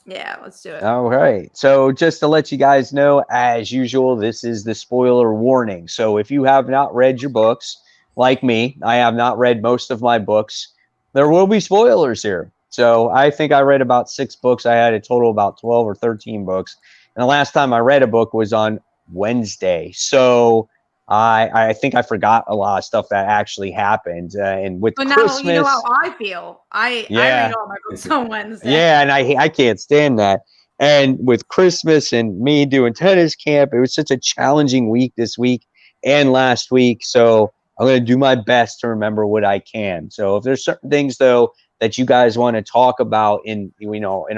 Yeah, let's do it. All right. So just to let you guys know, as usual, this is the spoiler warning. So if you have not read your books, like me, I have not read most of my books, there will be spoilers here. So I think I read about 6 books. I had a total of about 12 or 13 books. And the last time I read a book was on Wednesday. So I think I forgot a lot of stuff that actually happened. And with Christmas, now you know how I feel. I read all my books on Wednesday. Yeah, and I can't stand that. And with Christmas and me doing tennis camp, it was such a challenging week this week and last week. So I'm going to do my best to remember what I can. So if there's certain things, though, that you guys want to talk about in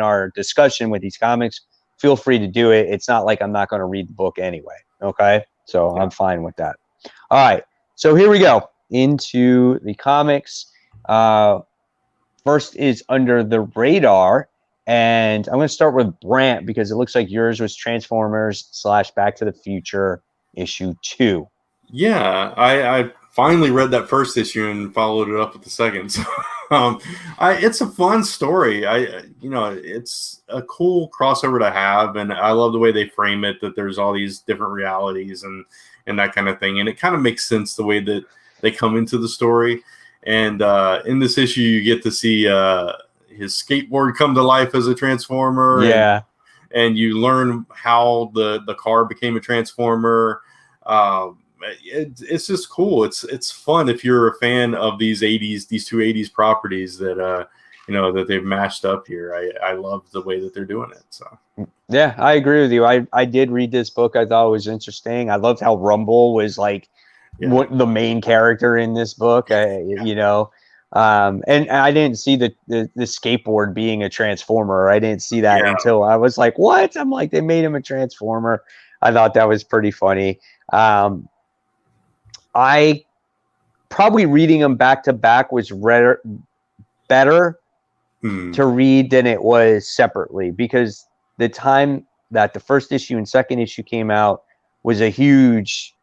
our discussion with these comics, feel free to do it. It's not like I'm not going to read the book anyway. Okay. So I'm fine with that. All right. So here we go into the comics. First is Under the Radar. And I'm going to start with Brant because it looks like yours was Transformers / Back to the Future issue 2. Yeah, I finally read that first issue and followed it up with the second. So, it's a fun story. It's a cool crossover to have, and I love the way they frame it. That there's all these different realities and that kind of thing, and it kind of makes sense the way that they come into the story. And in this issue, you get to see his skateboard come to life as a transformer. Yeah, and you learn how the car became a transformer. It's just cool. It's fun if you're a fan of these two 80s properties that that they've mashed up here. I love the way that they're doing it. So yeah, I agree with you. I did read this book. I thought it was interesting. I loved how Rumble was like the main character in this book. And I didn't see the skateboard being a transformer. I didn't see that until I was like, what? I'm like, they made him a transformer. I thought that was pretty funny. I probably reading them back to back was better to read than it was separately, because the time that the first issue and second issue came out was a huge,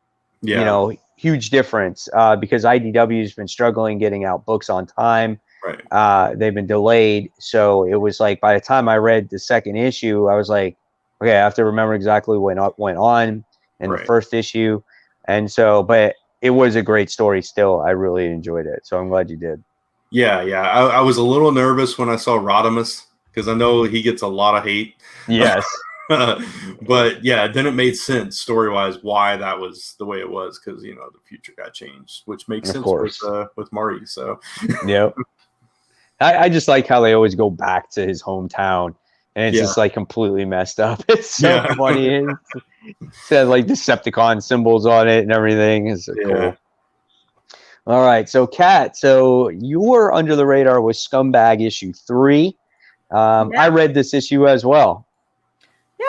huge difference, because IDW has been struggling getting out books on time. Right. They've been delayed. So it was like, by the time I read the second issue, I was like, okay, I have to remember exactly what went on in the first issue. And so, but it was a great story still. I really enjoyed it. So I'm glad you did. Yeah. I was a little nervous when I saw Rodimus because I know he gets a lot of hate. Yes. But yeah, then it made sense story-wise why that was the way it was, because the future got changed, which makes sense with Marty. So yep. I just like how they always go back to his hometown, and it's just like completely messed up. It's so funny. It said like Decepticon symbols on it and everything. It's cool. All right, so Kat, so you were under the radar with Scumbag issue 3. I read this issue as well.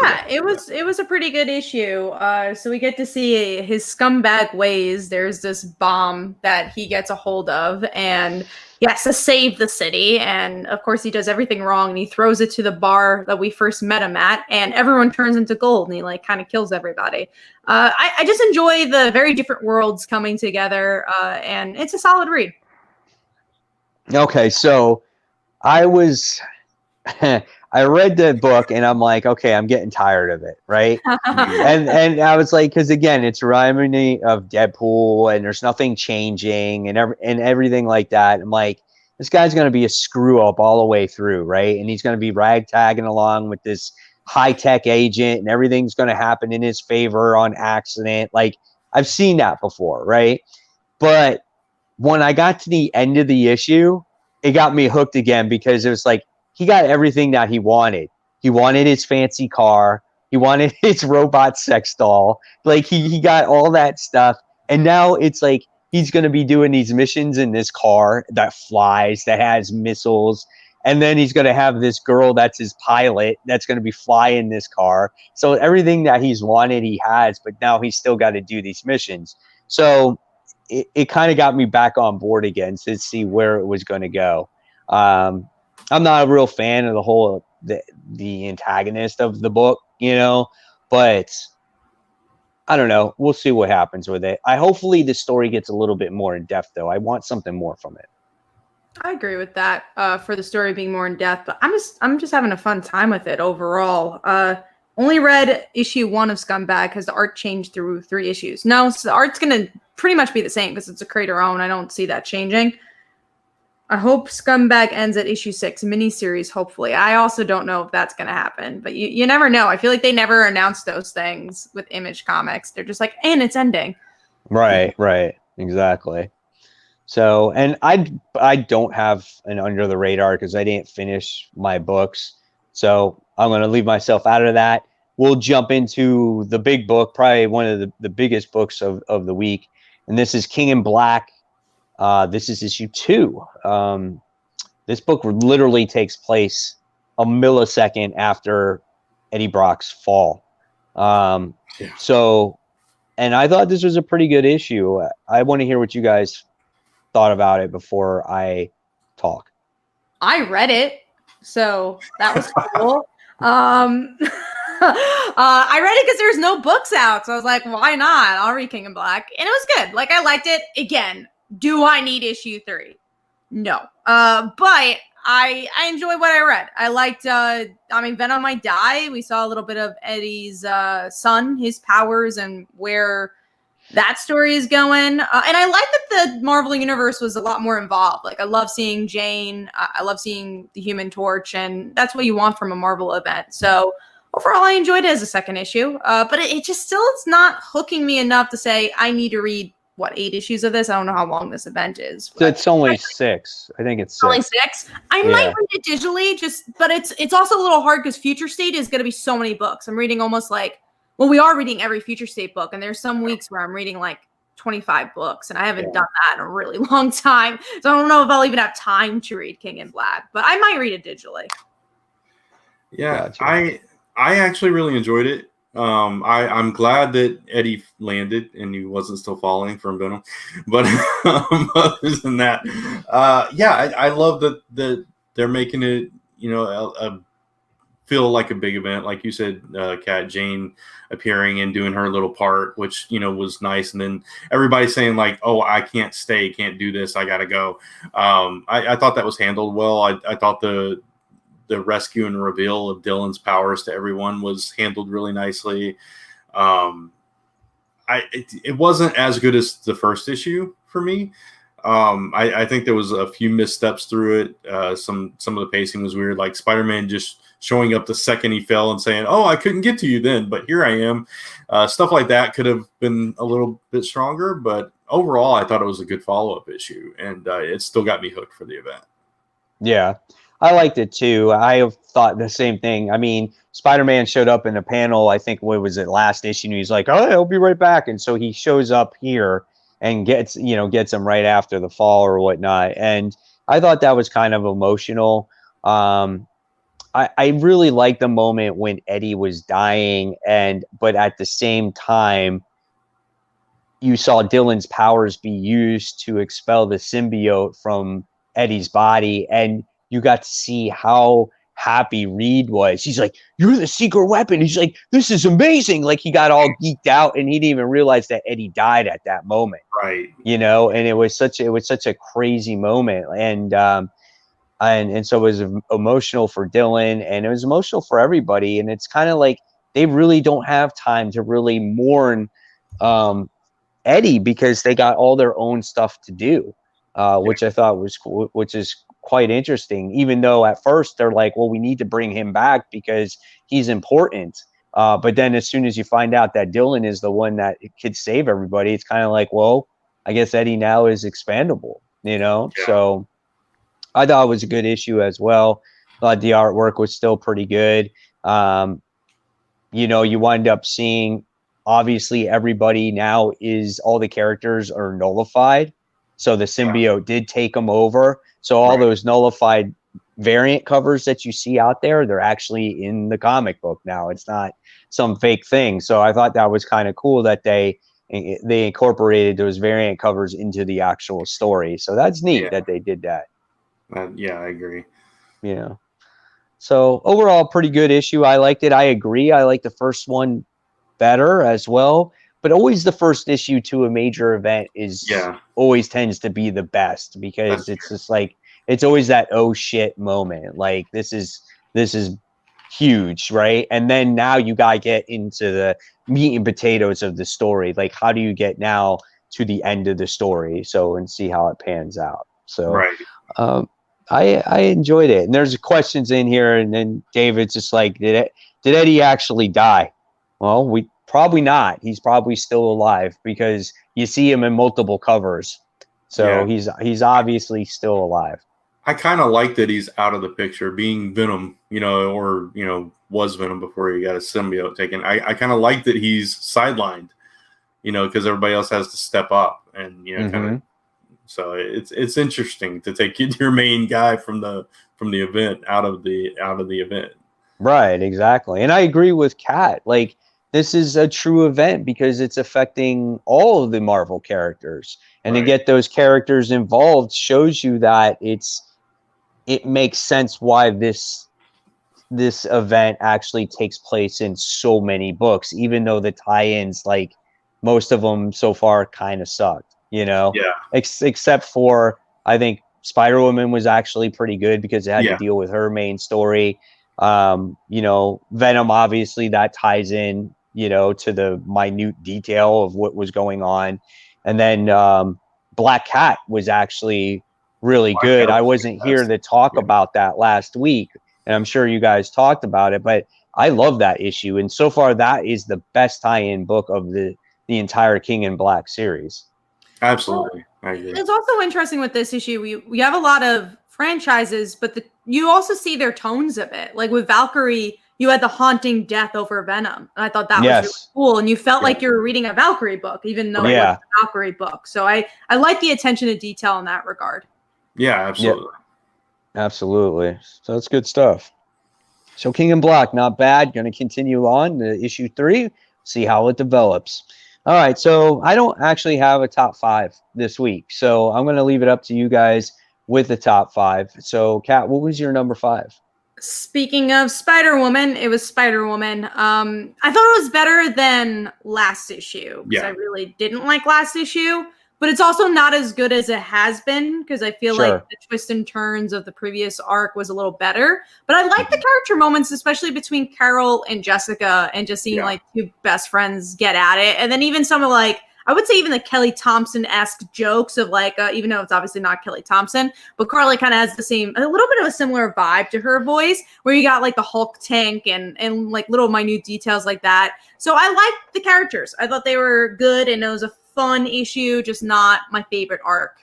Yeah, it was a pretty good issue. So we get to see his scumbag ways. There's this bomb that he gets a hold of, and he has to save the city. And of course, he does everything wrong, and he throws it to the bar that we first met him at, and everyone turns into gold, and he like kind of kills everybody. I just enjoy the very different worlds coming together, and it's a solid read. Okay, so I was. I read the book and I'm like, okay, I'm getting tired of it, right? and I was like, because again, it's reminding me of Deadpool, and there's nothing changing and everything like that. I'm like, this guy's going to be a screw up all the way through, right? And he's going to be ragtagging along with this high-tech agent, and everything's going to happen in his favor on accident. Like, I've seen that before, right? But when I got to the end of the issue, it got me hooked again, because it was like, he got everything that he wanted. He wanted his fancy car. He wanted his robot sex doll. Like, he got all that stuff. And now it's like he's going to be doing these missions in this car that flies, that has missiles. And then he's going to have this girl that's his pilot that's going to be flying this car. So everything that he's wanted, he has. But now he's still got to do these missions. So it kind of got me back on board again to see where it was going to go. I'm not a real fan of the antagonist of the book, but I don't know. We'll see what happens with it. Hopefully the story gets a little bit more in depth, though. I want something more from it. I agree with that, for the story being more in depth, but I'm just having a fun time with it overall. Only read issue 1 of Scumbag because the art changed through 3 issues. No, so the art's going to pretty much be the same because it's a creator own. I don't see that changing. I hope Scumbag ends at issue 6, miniseries, hopefully. I also don't know if that's going to happen, but you never know. I feel like they never announce those things with Image Comics. They're just like, and it's ending. Right, exactly. So, and I don't have an under the radar because I didn't finish my books. So I'm going to leave myself out of that. We'll jump into the big book, probably one of the biggest books of the week. And this is King in Black. This is issue 2. This book literally takes place a millisecond after Eddie Brock's fall. So, and I thought this was a pretty good issue. I want to hear what you guys thought about it before I talk. I read it. So that was cool. I read it because there's no books out. So I was like, why not? I'll read King in Black. And it was good. Like, I liked it. Again, do I need issue 3? No. But I enjoyed what I read. I liked, Venom might die. We saw a little bit of Eddie's son, his powers, and where that story is going. And I like that the Marvel Universe was a lot more involved. Like, I love seeing Jane. I love seeing the Human Torch. And that's what you want from a Marvel event. So overall, I enjoyed it as a second issue. But it just still is not hooking me enough to say I need to read, 8 issues of this? I don't know how long this event is. It's only 6. I think it's 6. Only 6. I might read it digitally, but it's also a little hard because Future State is going to be so many books. I'm reading almost we are reading every Future State book, and there's some weeks where I'm reading 25 books, and I haven't done that in a really long time. So I don't know if I'll even have time to read King in Black, but I might read it digitally. Yeah, gotcha. I actually really enjoyed it. I'm glad that Eddie landed and he wasn't still falling from Venom. But other than that, I love that they're making it, feel like a big event. Like you said, Kat, Jane appearing and doing her little part, which, was nice. And then everybody saying oh, I can't stay, can't do this, I got to go. I thought that was handled well. I thought the rescue and reveal of Dylan's powers to everyone was handled really nicely. It wasn't as good as the first issue for me. I think there was a few missteps through it. Some of the pacing was weird, like Spider-Man just showing up the second he fell and saying, "Oh, I couldn't get to you then, but here I am." Stuff like that could have been a little bit stronger, but overall, I thought it was a good follow-up issue, and it still got me hooked for the event. Yeah. I liked it too. I thought the same thing. I mean, Spider-Man showed up in a panel, I think, what was it, last issue, and he's like, "Oh, I'll be right back." And so he shows up here and gets him right after the fall or whatnot. And I thought that was kind of emotional. I really liked the moment when Eddie was dying, but at the same time, you saw Dylan's powers be used to expel the symbiote from Eddie's body, and you got to see how happy Reed was. He's like, "You're the secret weapon." He's like, "This is amazing." Like, he got all geeked out, and he didn't even realize that Eddie died at that moment. Right. And it was such a crazy moment. And so it was emotional for Dylan, and it was emotional for everybody. And it's kind of like they really don't have time to really mourn Eddie because they got all their own stuff to do, which I thought was cool, which is quite interesting, even though at first they're like, well, we need to bring him back because he's important. But then as soon as you find out that Dylan is the one that could save everybody, it's kind of like, well, I guess Eddie now is expandable, Yeah. So I thought it was a good issue as well. The artwork was still pretty good. You wind up seeing, obviously, everybody now all the characters are nullified. So the symbiote did take them over. So all those nullified variant covers that you see out there, they're actually in the comic book now. It's not some fake thing. So I thought that was kind of cool that they incorporated those variant covers into the actual story. So that's neat that they did that. Yeah, I agree. So overall, pretty good issue. I liked it. I agree. I like the first one better as well. But always the first issue to a major event always tends to be the best because just like, it's always that oh shit moment. Like this is huge, right? And then now you gotta get into the meat and potatoes of the story. Like, how do you get now to the end of the story? And see how it pans out. So I enjoyed it. And there's questions in here, and then David's just like, did Eddie actually die? Well, probably not. He's probably still alive because you see him in multiple covers. So he's obviously still alive. I kind of like that he's out of the picture, being Venom, or was Venom before he got a symbiote taken. I kind of like that he's sidelined, because everybody else has to step up and kind of. So it's interesting to take your main guy from the event out of the event. Right, exactly, and I agree with Kat. Like, this is a true event because it's affecting all of the Marvel characters. And to get those characters involved shows you that it's it makes sense why this event actually takes place in so many books, even though the tie-ins, like most of them so far, kind of sucked, Yeah. except for, I think Spider-Woman was actually pretty good because it had to deal with her main story. Venom, obviously that ties in, to the minute detail of what was going on. And then Black Cat was actually really good. I wasn't here to talk about that last week, and I'm sure you guys talked about it, but I love that issue. And so far, that is the best tie-in book of the entire King in Black series. Absolutely. I agree. It's also interesting with this issue. We have a lot of franchises, but you also see their tones of it. Like with Valkyrie, you had the haunting death over Venom. And I thought that was really cool. And you felt like you were reading a Valkyrie book, even though it was a Valkyrie book. So I like the attention to detail in that regard. Yeah, absolutely. Absolutely. So that's good stuff. So King in Black, not bad. Going to continue on to issue 3, see how it develops. All right, so I don't actually have a top 5 this week, so I'm going to leave it up to you guys with the top 5. So, Kat, what was your number 5? Speaking of Spider-Woman, it was Spider-Woman. I thought it was better than last issue because I really didn't like last issue. But it's also not as good as it has been because I feel like the twists and turns of the previous arc was a little better. But I like the character moments, especially between Carol and Jessica, and just seeing like two best friends get at it. And then even some of I would say even the Kelly Thompson-esque jokes of even though it's obviously not Kelly Thompson, but Carly kind of has a little bit of a similar vibe to her voice, where you got like the Hulk tank and like little minute details like that. So I liked the characters. I thought they were good, and it was a fun issue, just not my favorite arc.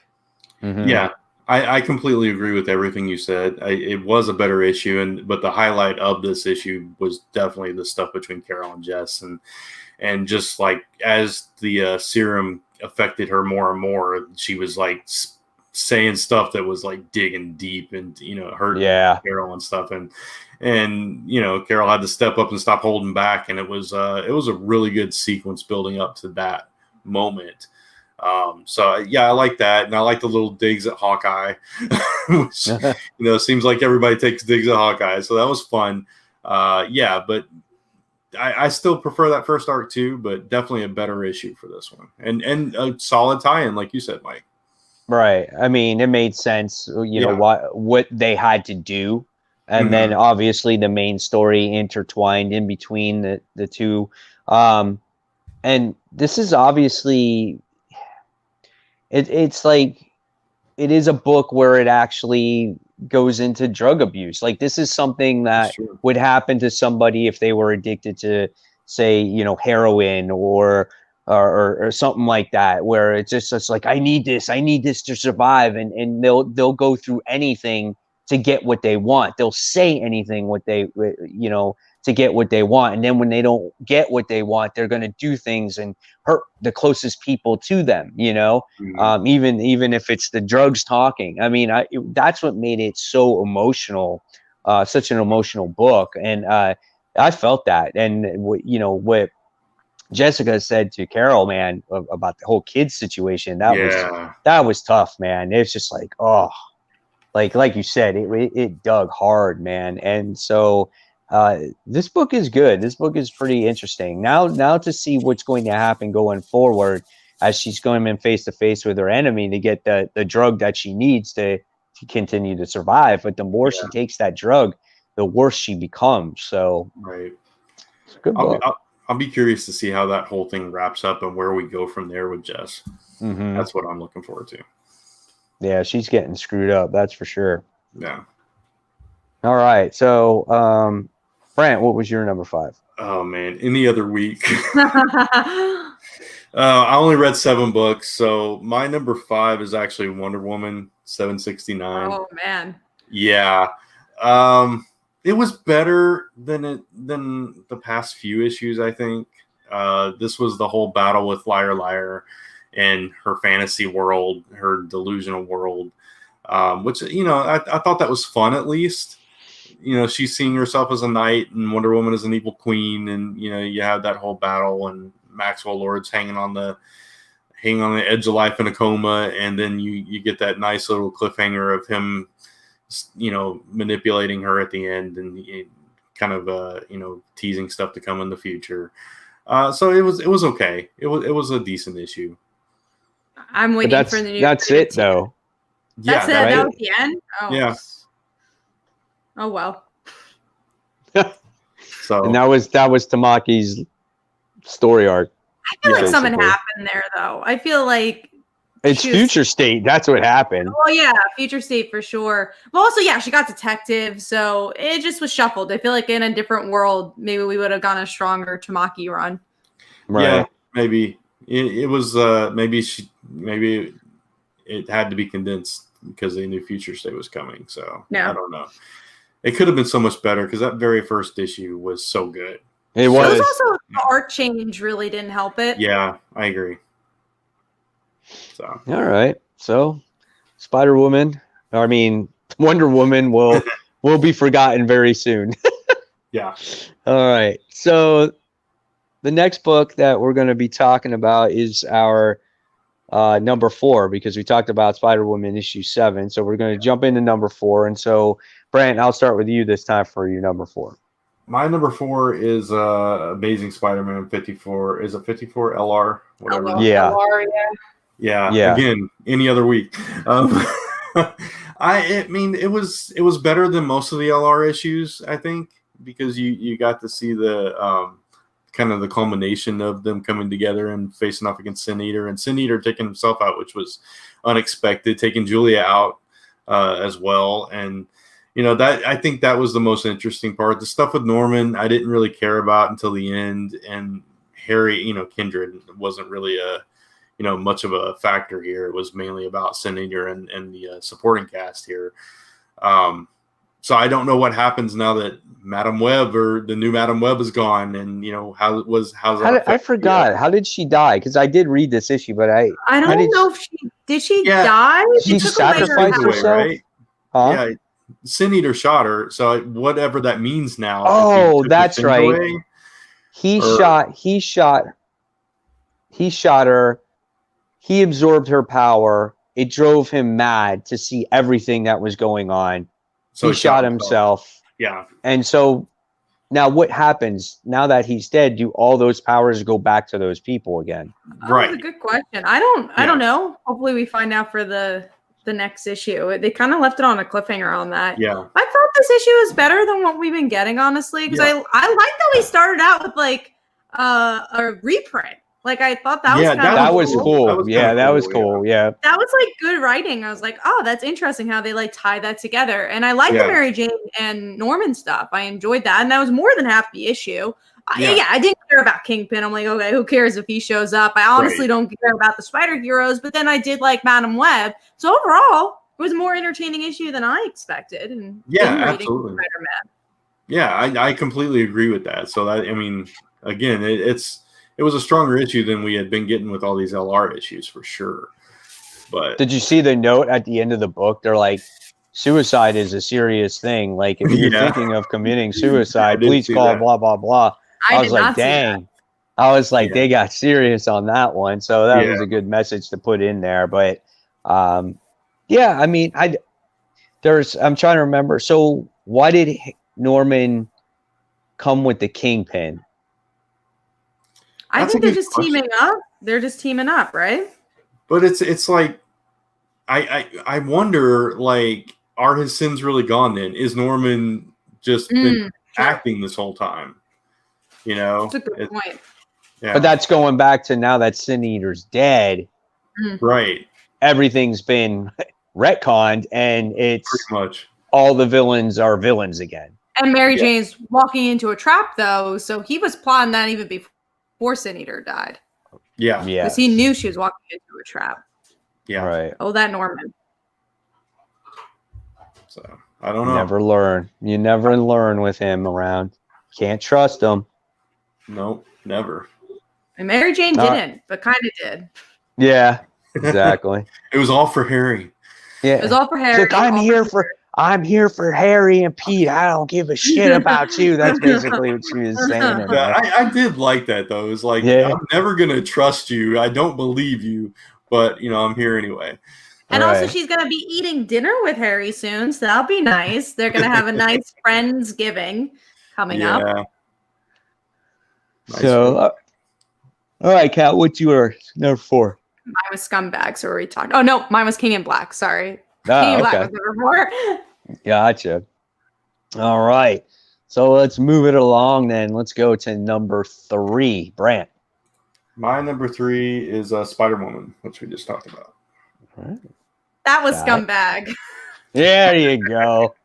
Mm-hmm. Yeah, I completely agree with everything you said. It was a better issue, but the highlight of this issue was definitely the stuff between Carol and Jess, and just like as the serum affected her more and more, she was like saying stuff that was like digging deep and hurt Carol and stuff, and Carol had to step up and stop holding back, and it was a really good sequence building up to that moment. So I like that, and I like the little digs at Hawkeye, which seems like everybody takes digs at Hawkeye, so that was fun. But I still prefer that first arc too, but definitely a better issue for this one, and a solid tie-in, like you said, Mike. Right. I mean, it made sense. What they had to do, and then obviously the main story intertwined in between the two. And this is obviously, it's like, it is a book where it actually goes into drug abuse. Like, this is something that would happen to somebody if they were addicted to, say, heroin or something like that, where it's like, I need this to survive. And they'll go through anything to get what they want. They'll say anything to get what they want. And then when they don't get what they want, they're going to do things and hurt the closest people to them, even if it's the drugs talking. I mean, that's what made it so emotional, such an emotional book. And I felt that. And what Jessica said to Carol, man, about the whole kids situation, that was tough, man. It's just like, oh, like you said, it dug hard, man. And so this book is good. This book is pretty interesting. Now to see what's going to happen going forward, as she's going in face to face with her enemy to get the drug that she needs to continue to survive. But the more she takes that drug, the worse she becomes. So it's a good book. I'll be curious to see how that whole thing wraps up and where we go from there with Jess. That's what I'm looking forward to. Yeah, she's getting screwed up. That's for sure. Yeah. All right. So, Brant, what was your number 5? Oh, man. Any other week. I only read 7 books. So my number 5 is actually Wonder Woman 769. Oh, man. Yeah. It was better than the past few issues, I think. This was the whole battle with Liar Liar and her fantasy world, her delusional world, which, I thought that was fun, at least. She's seeing herself as a knight and Wonder Woman as an evil queen. And, you have that whole battle and Maxwell Lord's hanging on the edge of life in a coma. And then you get that nice little cliffhanger of him manipulating her at the end and kind of teasing stuff to come in the future. So it was okay. It was a decent issue. I'm waiting for the new. That's it though. That's it. Right? That was the end. Oh. Yeah. Oh well. So and that was Tamaki's story arc. I feel like basically. something happened there, though. I feel like it's future state. That's what happened. Oh yeah, future state for sure. But also, yeah, she got detective, so it just was shuffled. I feel like in a different world, maybe we would have gone a stronger Tamaki run. Right. Yeah, maybe it was. Maybe it had to be condensed because they knew future state was coming. So I don't know. It could have been so much better because that very first issue was so good. It was. It was also the art change really didn't help it. Yeah, I agree. So all right. So Wonder Woman will be forgotten very soon. yeah. All right. So the next book that we're going to be talking about is our number 4, because we talked about Spider-Woman issue 7. So we're going to jump into number 4. And so, Brent, I'll start with you this time for your number 4. My number 4 is Amazing Spider-Man 54. Is it 54 LR? Whatever. LR, Yeah. LR, Yeah. Again, any other week. It was better than most of the LR issues, I think, because you got to see the kind of the culmination of them coming together and facing off against Sin Eater, and Sin Eater taking himself out, which was unexpected, taking Julia out as well. And that I think that was the most interesting part. The stuff with Norman, I didn't really care about until the end, and Harry, Kindred wasn't really much of a factor here. It was mainly about Sin Eater and the supporting cast here. So I don't know what happens now that Madam Web or the new Madam Web is gone, and how's that? I forgot. How did she die? Because I did read this issue, but I don't know if she die. She sacrificed herself, right? Huh? Yeah, Sin Eater shot her. So whatever that means now. Oh, that's right. Away, He shot her. He absorbed her power. It drove him mad to see everything that was going on. So he shot himself. Yeah. And so now what happens now that he's dead? Do all those powers go back to those people again? Right. That's a good question. I don't know. Hopefully we find out for the next issue. They kind of left it on a cliffhanger on that. Yeah. I thought this issue was better than what we've been getting, honestly, because I like that we started out with like a reprint. Like I thought that was that was cool. That was cool. Yeah. That was like good writing. I was like, oh, that's interesting how they like tie that together. And I like the Mary Jane and Norman stuff. I enjoyed that. And that was more than half the issue. I didn't care about Kingpin. I'm like, okay, who cares if he shows up? I honestly don't care about the spider heroes, but then I did like Madam Web. So overall, it was a more entertaining issue than I expected. And absolutely. Spider-Man. Yeah, I completely agree with that. So that, again, it was a stronger issue than we had been getting with all these LR issues for sure. But did you see the note at the end of the book? They're like, suicide is a serious thing. Like if you're thinking of committing suicide, please call blah, blah, blah. I was like, dang. I was like, they got serious on that one. So that was a good message to put in there. But I'm trying to remember. So why did Norman come with the Kingpin? I think they're just teaming up. They're just teaming up, right? But it's like I wonder, like, are his sins really gone then? Is Norman just been acting this whole time? That's a good point. Yeah. But that's going back to now that Sin Eater's dead. Right. Everything's been retconned, and it's pretty much all the villains are villains again. And Mary Jane's walking into a trap, though, so he was plotting that even before Sin Eater died. Yeah. Because he knew she was walking into a trap. Yeah. Right. Oh, that Norman. So, I don't know. You never learn with him around. Can't trust him. Nope, never. And Mary Jane didn't, but kind of did. Yeah, exactly. It was all for Harry. Yeah. It was all for Harry. Look, I'm here for Harry and Pete. I don't give a shit about you. That's basically what she was saying. I did like that, though. It was like, I'm never going to trust you. I don't believe you, but, I'm here anyway. And also, Right. she's going to be eating dinner with Harry soon, so that'll be nice. They're going to have a nice Friendsgiving coming up. Yeah. Nice So, one. all right, Kat, what's your number 4? Mine was Scumbag, so we talked. Oh, no, mine was King in Black. Sorry. Ah, King in Black okay. was number 4. Gotcha. All right. So let's move it along then. Let's go to number 3, Brant. My number 3 is Spider-Woman, which we just talked about. That was Got it. Scumbag. There you go.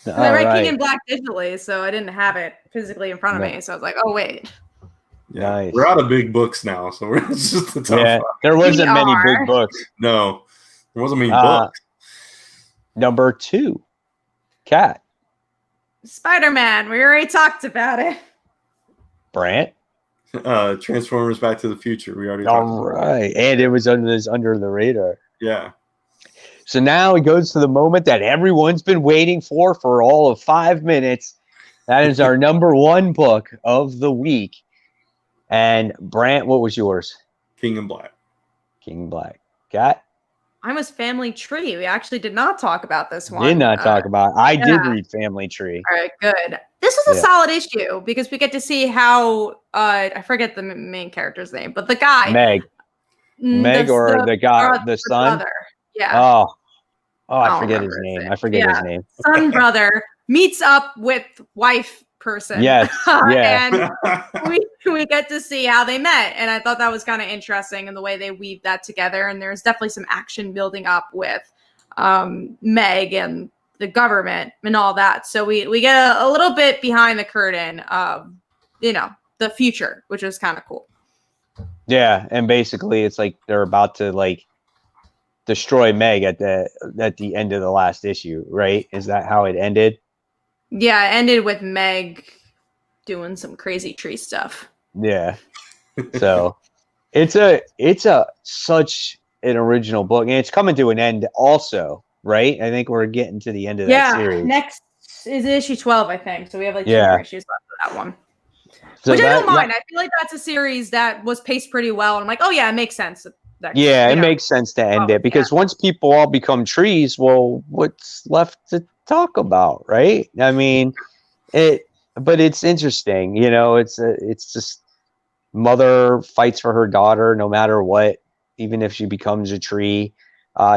I read right. King in Black digitally, so I didn't have it physically in front of me. So I was like, oh, wait. Yeah. Nice. We're out of big books now, so it's just the tough Yeah, one. there wasn't We many are. big books. No, there wasn't many books. Number 2, Kat. Spider-Man. We already talked about it. Brant. Transformers Back to the Future. We already talked All about right. And it was under the radar. it. Yeah. So now it goes to the moment that everyone's been waiting for all of 5 minutes. That is our number 1 book of the week. And Brant, what was yours? King in Black. King Black. Kat? Mine was Family Tree. We actually did not talk about this one. Did not talk about. I did yeah. read Family Tree. All right, good. This was a Yeah. solid issue because we get to see how I forget the main character's name, but the guy Meg or the guy, the son. brother. Yeah, Oh, I don't forget his remember his name. name. I forget Yeah. his name. son brother meets up with wife person. Yes, yeah. and we get to see how they met, and I thought that was kind of interesting in the way they weave that together. And there's definitely some action building up with Meg and the government and all that. So we get a little bit behind the curtain of the future, which is kind of cool. Yeah, and basically it's like they're about to like destroy Meg at the end of the last issue, right? Is that how it ended? Yeah, it ended with Meg doing some crazy tree stuff. Yeah. So it's such an original book, and it's coming to an end also, right? I think we're getting to the end of that series. Next is issue 12, I think. So we have like 2 Yeah. more issues left of that one. So Which I don't that- mind. I feel like that's a series that was paced pretty well. And I'm like, oh yeah, it makes sense. Yeah, it makes sense to end it because once people all become trees, well, what's left to talk about, right? I mean, but it's interesting, it's just mother fights for her daughter no matter what, even if she becomes a tree.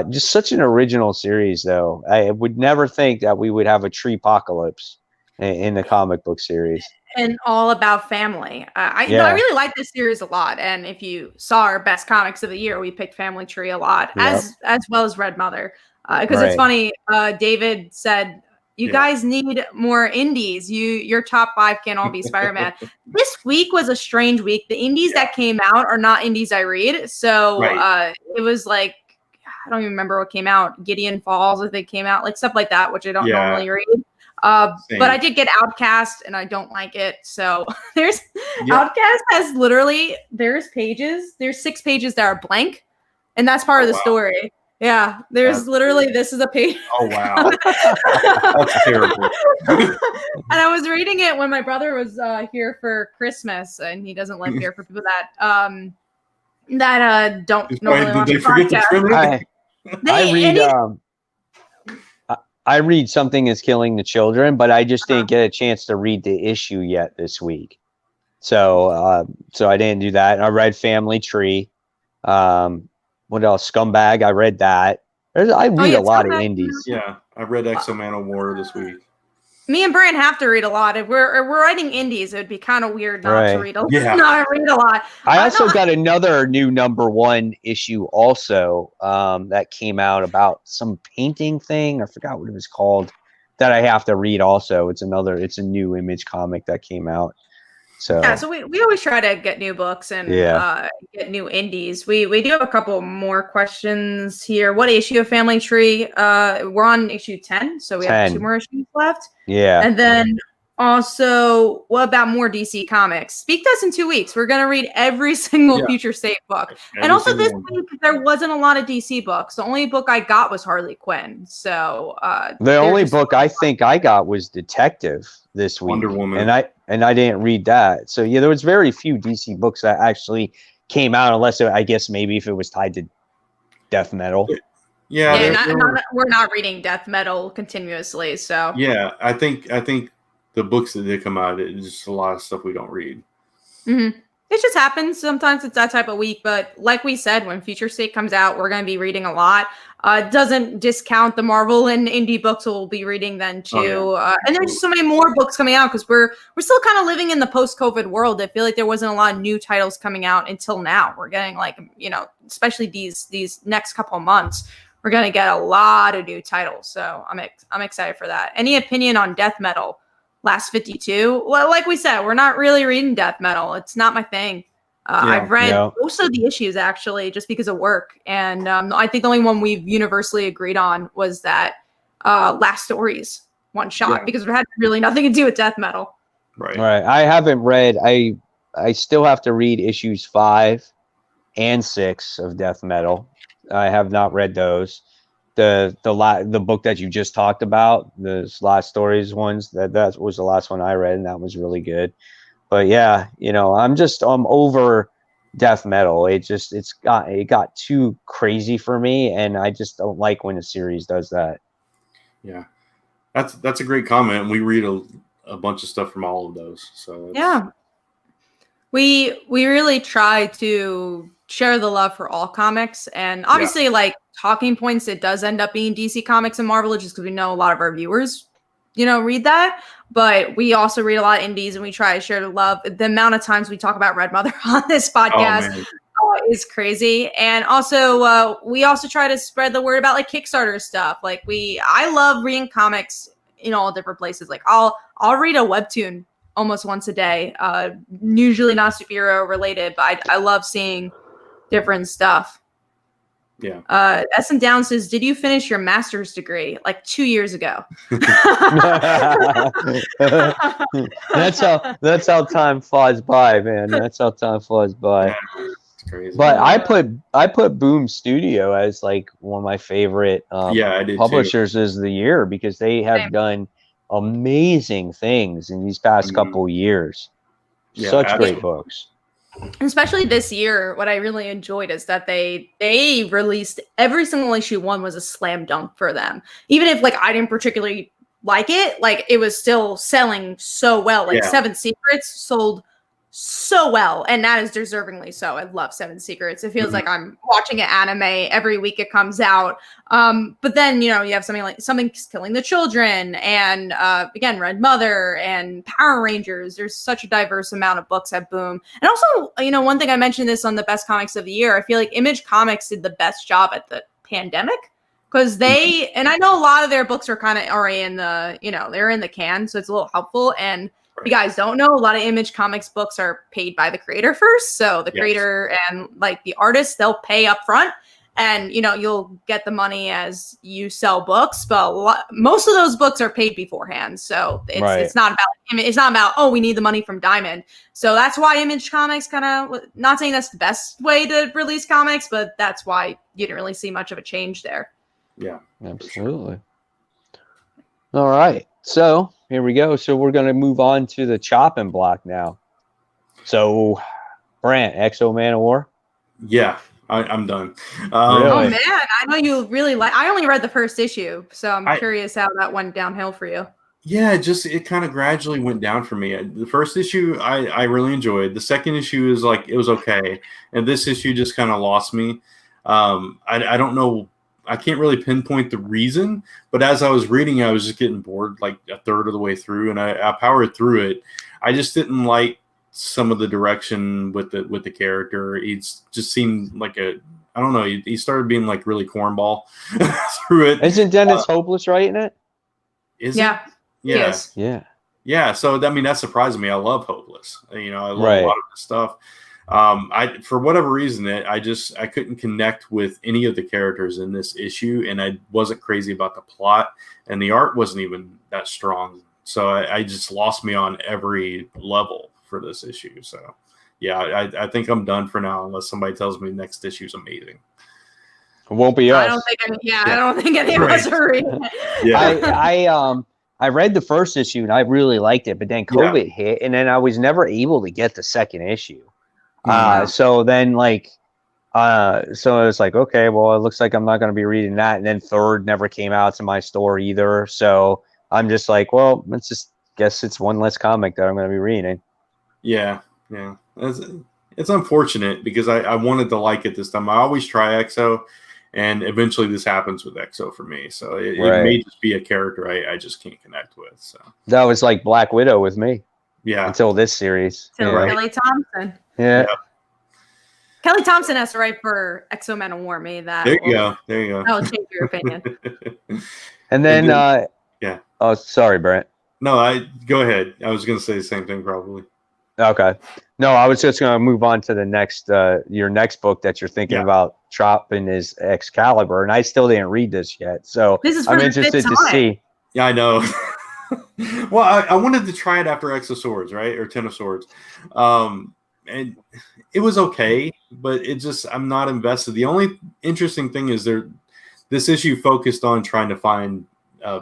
Just such an original series, though. I would never think that we would have a tree apocalypse in the comic book series. And all about family. I really like this series a lot. And if you saw our best comics of the year, we picked Family Tree a lot, as well as Red Mother. Because it's funny, David said, you guys need more indies. Your top 5 can't all be Spider-Man. This week was a strange week. The indies that came out are not indies I read. So it was like, I don't even remember what came out. Gideon Falls, I think, came out, like stuff like that, which I don't normally read. But I did get Outcast, and I don't like it. So Outcast has literally there's 6 pages that are blank, and that's part of the story. Yeah, there's literally this is a page. Oh wow, that's terrible. And I was reading it when my brother was here for Christmas, and he doesn't live here. For people that don't normally watch Did they forget to trim it? I read Something Is Killing the Children, but I just didn't get a chance to read the issue yet this week. So I didn't do that. I read Family Tree. What else? Scumbag. I read that. I read a lot of indies. Yeah, I read Exo-Man of War this week. Me and Brian have to read a lot. If we're writing indies, it would be kind of weird not to read a lot. Not read a lot. I also got another new number 1 issue also that came out about some painting thing. I forgot what it was called that I have to read also. It's a new Image comic that came out. So we always try to get new books and get new indies. We do have a couple more questions here. What issue of Family Tree? We're on issue 10, so we have 2 more issues left. Yeah. And then also, what about more DC Comics? Speak to us in 2 weeks. We're going to read every single Future State book. And also this week, there wasn't a lot of DC books. The only book I got was Harley Quinn. So the only book I think I got was Detective this week. Wonder Woman. And I didn't read that. So there was very few DC books that actually came out, unless I guess maybe if it was tied to death metal. Yeah, we're not reading death metal continuously, so yeah. I think the books that did come out, it's just a lot of stuff we don't read. Mm-hmm. It just happens. Sometimes it's that type of week, but like we said, when Future State comes out, we're going to be reading a lot. It doesn't discount the Marvel and indie books we'll be reading then too. Oh, yeah. And there's just so many more books coming out because we're still kind of living in the post-COVID world. I feel like there wasn't a lot of new titles coming out until now. We're getting like, especially these next couple of months, we're going to get a lot of new titles. So I'm excited for that. Any opinion on death metal? Last 52. Well, like we said, we're not really reading death metal. It's not my thing. I've read most of the issues actually just because of work. And I think the only one we've universally agreed on was that Last Stories one shot because it had really nothing to do with death metal. Right. I haven't read. I still have to read issues 5 and 6 of death metal. I have not read those. The book that you just talked about, the Last Stories ones, that was the last one I read, and that was really good. But yeah, I'm over death metal. It got too crazy for me, and I just don't like when a series does that. Yeah, that's a great comment. We read a bunch of stuff from all of those. So yeah, we really try to share the love for all comics, and obviously like talking points, it does end up being DC Comics and Marvel just because we know a lot of our viewers read that, but we also read a lot of indies and we try to share the love. The amount of times we talk about Red Mother on this podcast is crazy. And also we also try to spread the word about like Kickstarter stuff. Like I love reading comics in all different places. Like I'll read a webtoon almost once a day, usually not superhero related, but I love seeing different stuff. Yeah. S&. Down says, did you finish your master's degree like 2 years ago? That's how time flies by, man. That's how time flies by. Yeah, it's crazy. But I put Boom Studio as like one of my favorite I did publishers too. Of the year because they have done amazing things in these past couple years. Such great books. Especially this year, what I really enjoyed is that they released every single issue. One was a slam dunk for them. Even if like I didn't particularly like it, like it was still selling so well. Like Seven Secrets sold so well, and that is deservingly so. I love Seven Secrets. It feels like I'm watching an anime every week it comes out. But then you have something's killing the children, and again Red Mother and Power Rangers. There's such a diverse amount of books at Boom. And also, one thing I mentioned this on the best comics of the year. I feel like Image Comics did the best job at the pandemic because they and I know a lot of their books are kind of already in the they're in the can, so it's a little helpful. And if you guys don't know, a lot of Image Comics books are paid by the creator first. So the creator and like the artist, they'll pay up front and, you'll get the money as you sell books. But most of those books are paid beforehand. So it's not about, oh, we need the money from Diamond. So that's why Image Comics kind of, not saying that's the best way to release comics, but that's why you didn't really see much of a change there. Yeah, absolutely. All right. So here we go. So we're going to move on to the chopping block now. So, Brant, Exo Man of War? Yeah, I'm done. Really? Oh, man. I know you really I only read the first issue, so I'm curious how that went downhill for you. Yeah, it kind of gradually went down for me. The first issue I really enjoyed. The second issue is like, it was okay. And this issue just kind of lost me. I don't know. I can't really pinpoint the reason, but as I was reading, I was just getting bored like a third of the way through, and I powered through it. I just didn't like some of the direction with the character. He just seemed like I don't know. He started being like really cornball through it. Isn't Dennis Hopeless writing it? Is yeah. it? Yeah. Yes. Yeah. Yeah. So that surprised me. I love Hopeless. I love a lot of the stuff. For whatever reason, I couldn't connect with any of the characters in this issue, and I wasn't crazy about the plot, and the art wasn't even that strong. So I just lost me on every level for this issue. So yeah, I think I'm done for now, unless somebody tells me next issue is amazing. It won't be us. I don't think any of us are reading it. Yeah. I read the first issue and I really liked it, but then COVID hit, and then I was never able to get the second issue. So then, like, So it was like, okay, well, it looks like I'm not going to be reading that. And then Third never came out to my store either. So I'm just like, well, let's just guess it's one less comic that I'm going to be reading. Yeah. It's unfortunate because I wanted to like it this time. I always try EXO, and eventually this happens with EXO for me. So it may just be a character I just can't connect with. So that was like Black Widow with me. Yeah. Until this series. Kelly Thompson. Yeah. Kelly Thompson has to write for EXO Man of War. Maybe that. There you go. That'll change your opinion. And then yeah. Oh, sorry, Brent. No, go ahead. I was going to say the same thing probably. Okay. No, I was just going to move on to the next, your next book that you're thinking about dropping is Excalibur, and I still didn't read this yet. So I'm interested to see. Yeah, I know. Well, I wanted to try it after X of Swords, right? Or Ten of Swords. And it was okay, but I'm not invested. The only interesting thing is this issue focused on trying to find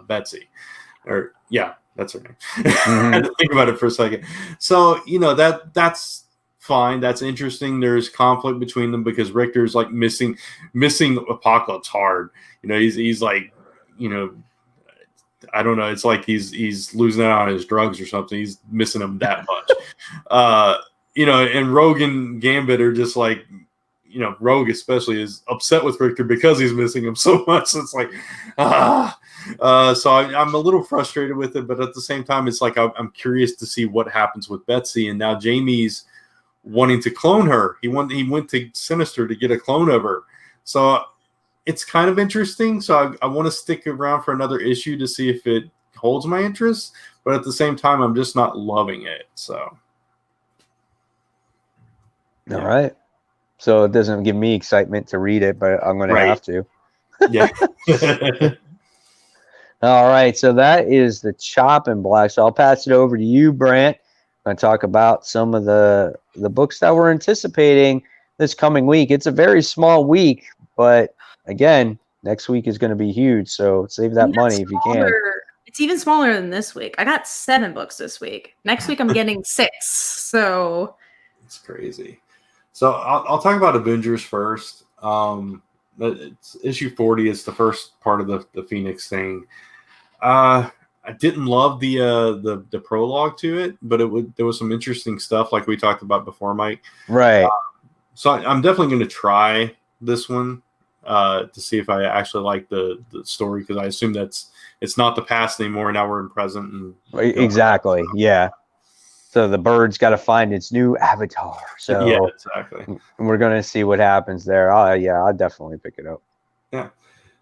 Betsy. That's her name. I had to think about it for a second. So, that's fine. That's interesting. There's conflict between them because Richter's like missing Apocalypse hard. He's like, I don't know. It's like he's losing out on his drugs or something. He's missing them that much. And Rogue and Gambit are just like, Rogue especially is upset with Richter because he's missing him so much. So it's like, so I'm a little frustrated with it, but at the same time, it's like I'm curious to see what happens with Betsy. And now Jamie's wanting to clone her. He went to Sinister to get a clone of her. So it's kind of interesting. So I want to stick around for another issue to see if it holds my interest. But at the same time, I'm just not loving it. So. All right. So it doesn't give me excitement to read it, but I'm going to have to. Yeah. All right. So that is the Chopping Block. So I'll pass it over to you, Brant. I'm going to talk about some of the books that we're anticipating this coming week. It's a very small week, but again, next week is going to be huge. So save that money if you can. It's even smaller than this week. I got 7 books this week. Next week, I'm getting 6. So it's crazy. So I'll talk about Avengers first. It's issue 40 is the first part of the Phoenix thing. I didn't love the prologue to it, but there was some interesting stuff like we talked about before, Mike. Right. So I'm definitely going to try this one to see if I actually like the story, because I assume it's not the past anymore. Now we're in present. And exactly. Yeah. So the bird's got to find its new avatar. So yeah, exactly. We're going to see what happens there. I'll definitely pick it up. Yeah.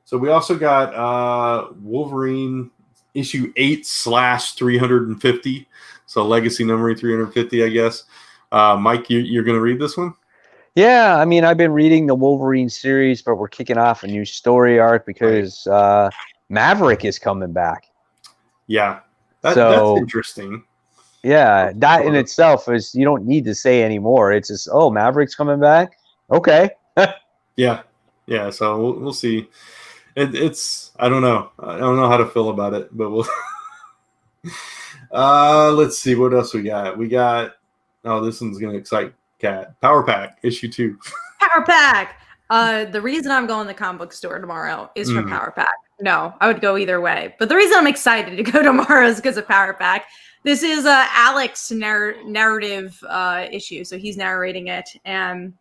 So we also got Wolverine issue 8/350. So legacy number 350, I guess. Mike, you're going to read this one? Yeah. I mean, I've been reading the Wolverine series, but we're kicking off a new story arc because Maverick is coming back. Yeah. That's interesting. Yeah, that in itself is, you don't need to say anymore. It's just, Maverick's coming back. Okay. Yeah. So we'll see. It's I don't know. I don't know how to feel about it, but we'll. Let's see what else we got. We got. Oh, this one's gonna excite Kat. Power Pack issue 2. Power Pack. The reason I'm going to the comic book store tomorrow is for Power Pack. No, I would go either way, but the reason I'm excited to go tomorrow is because of Power Pack. This is Alex's narrative issue, so he's narrating it, and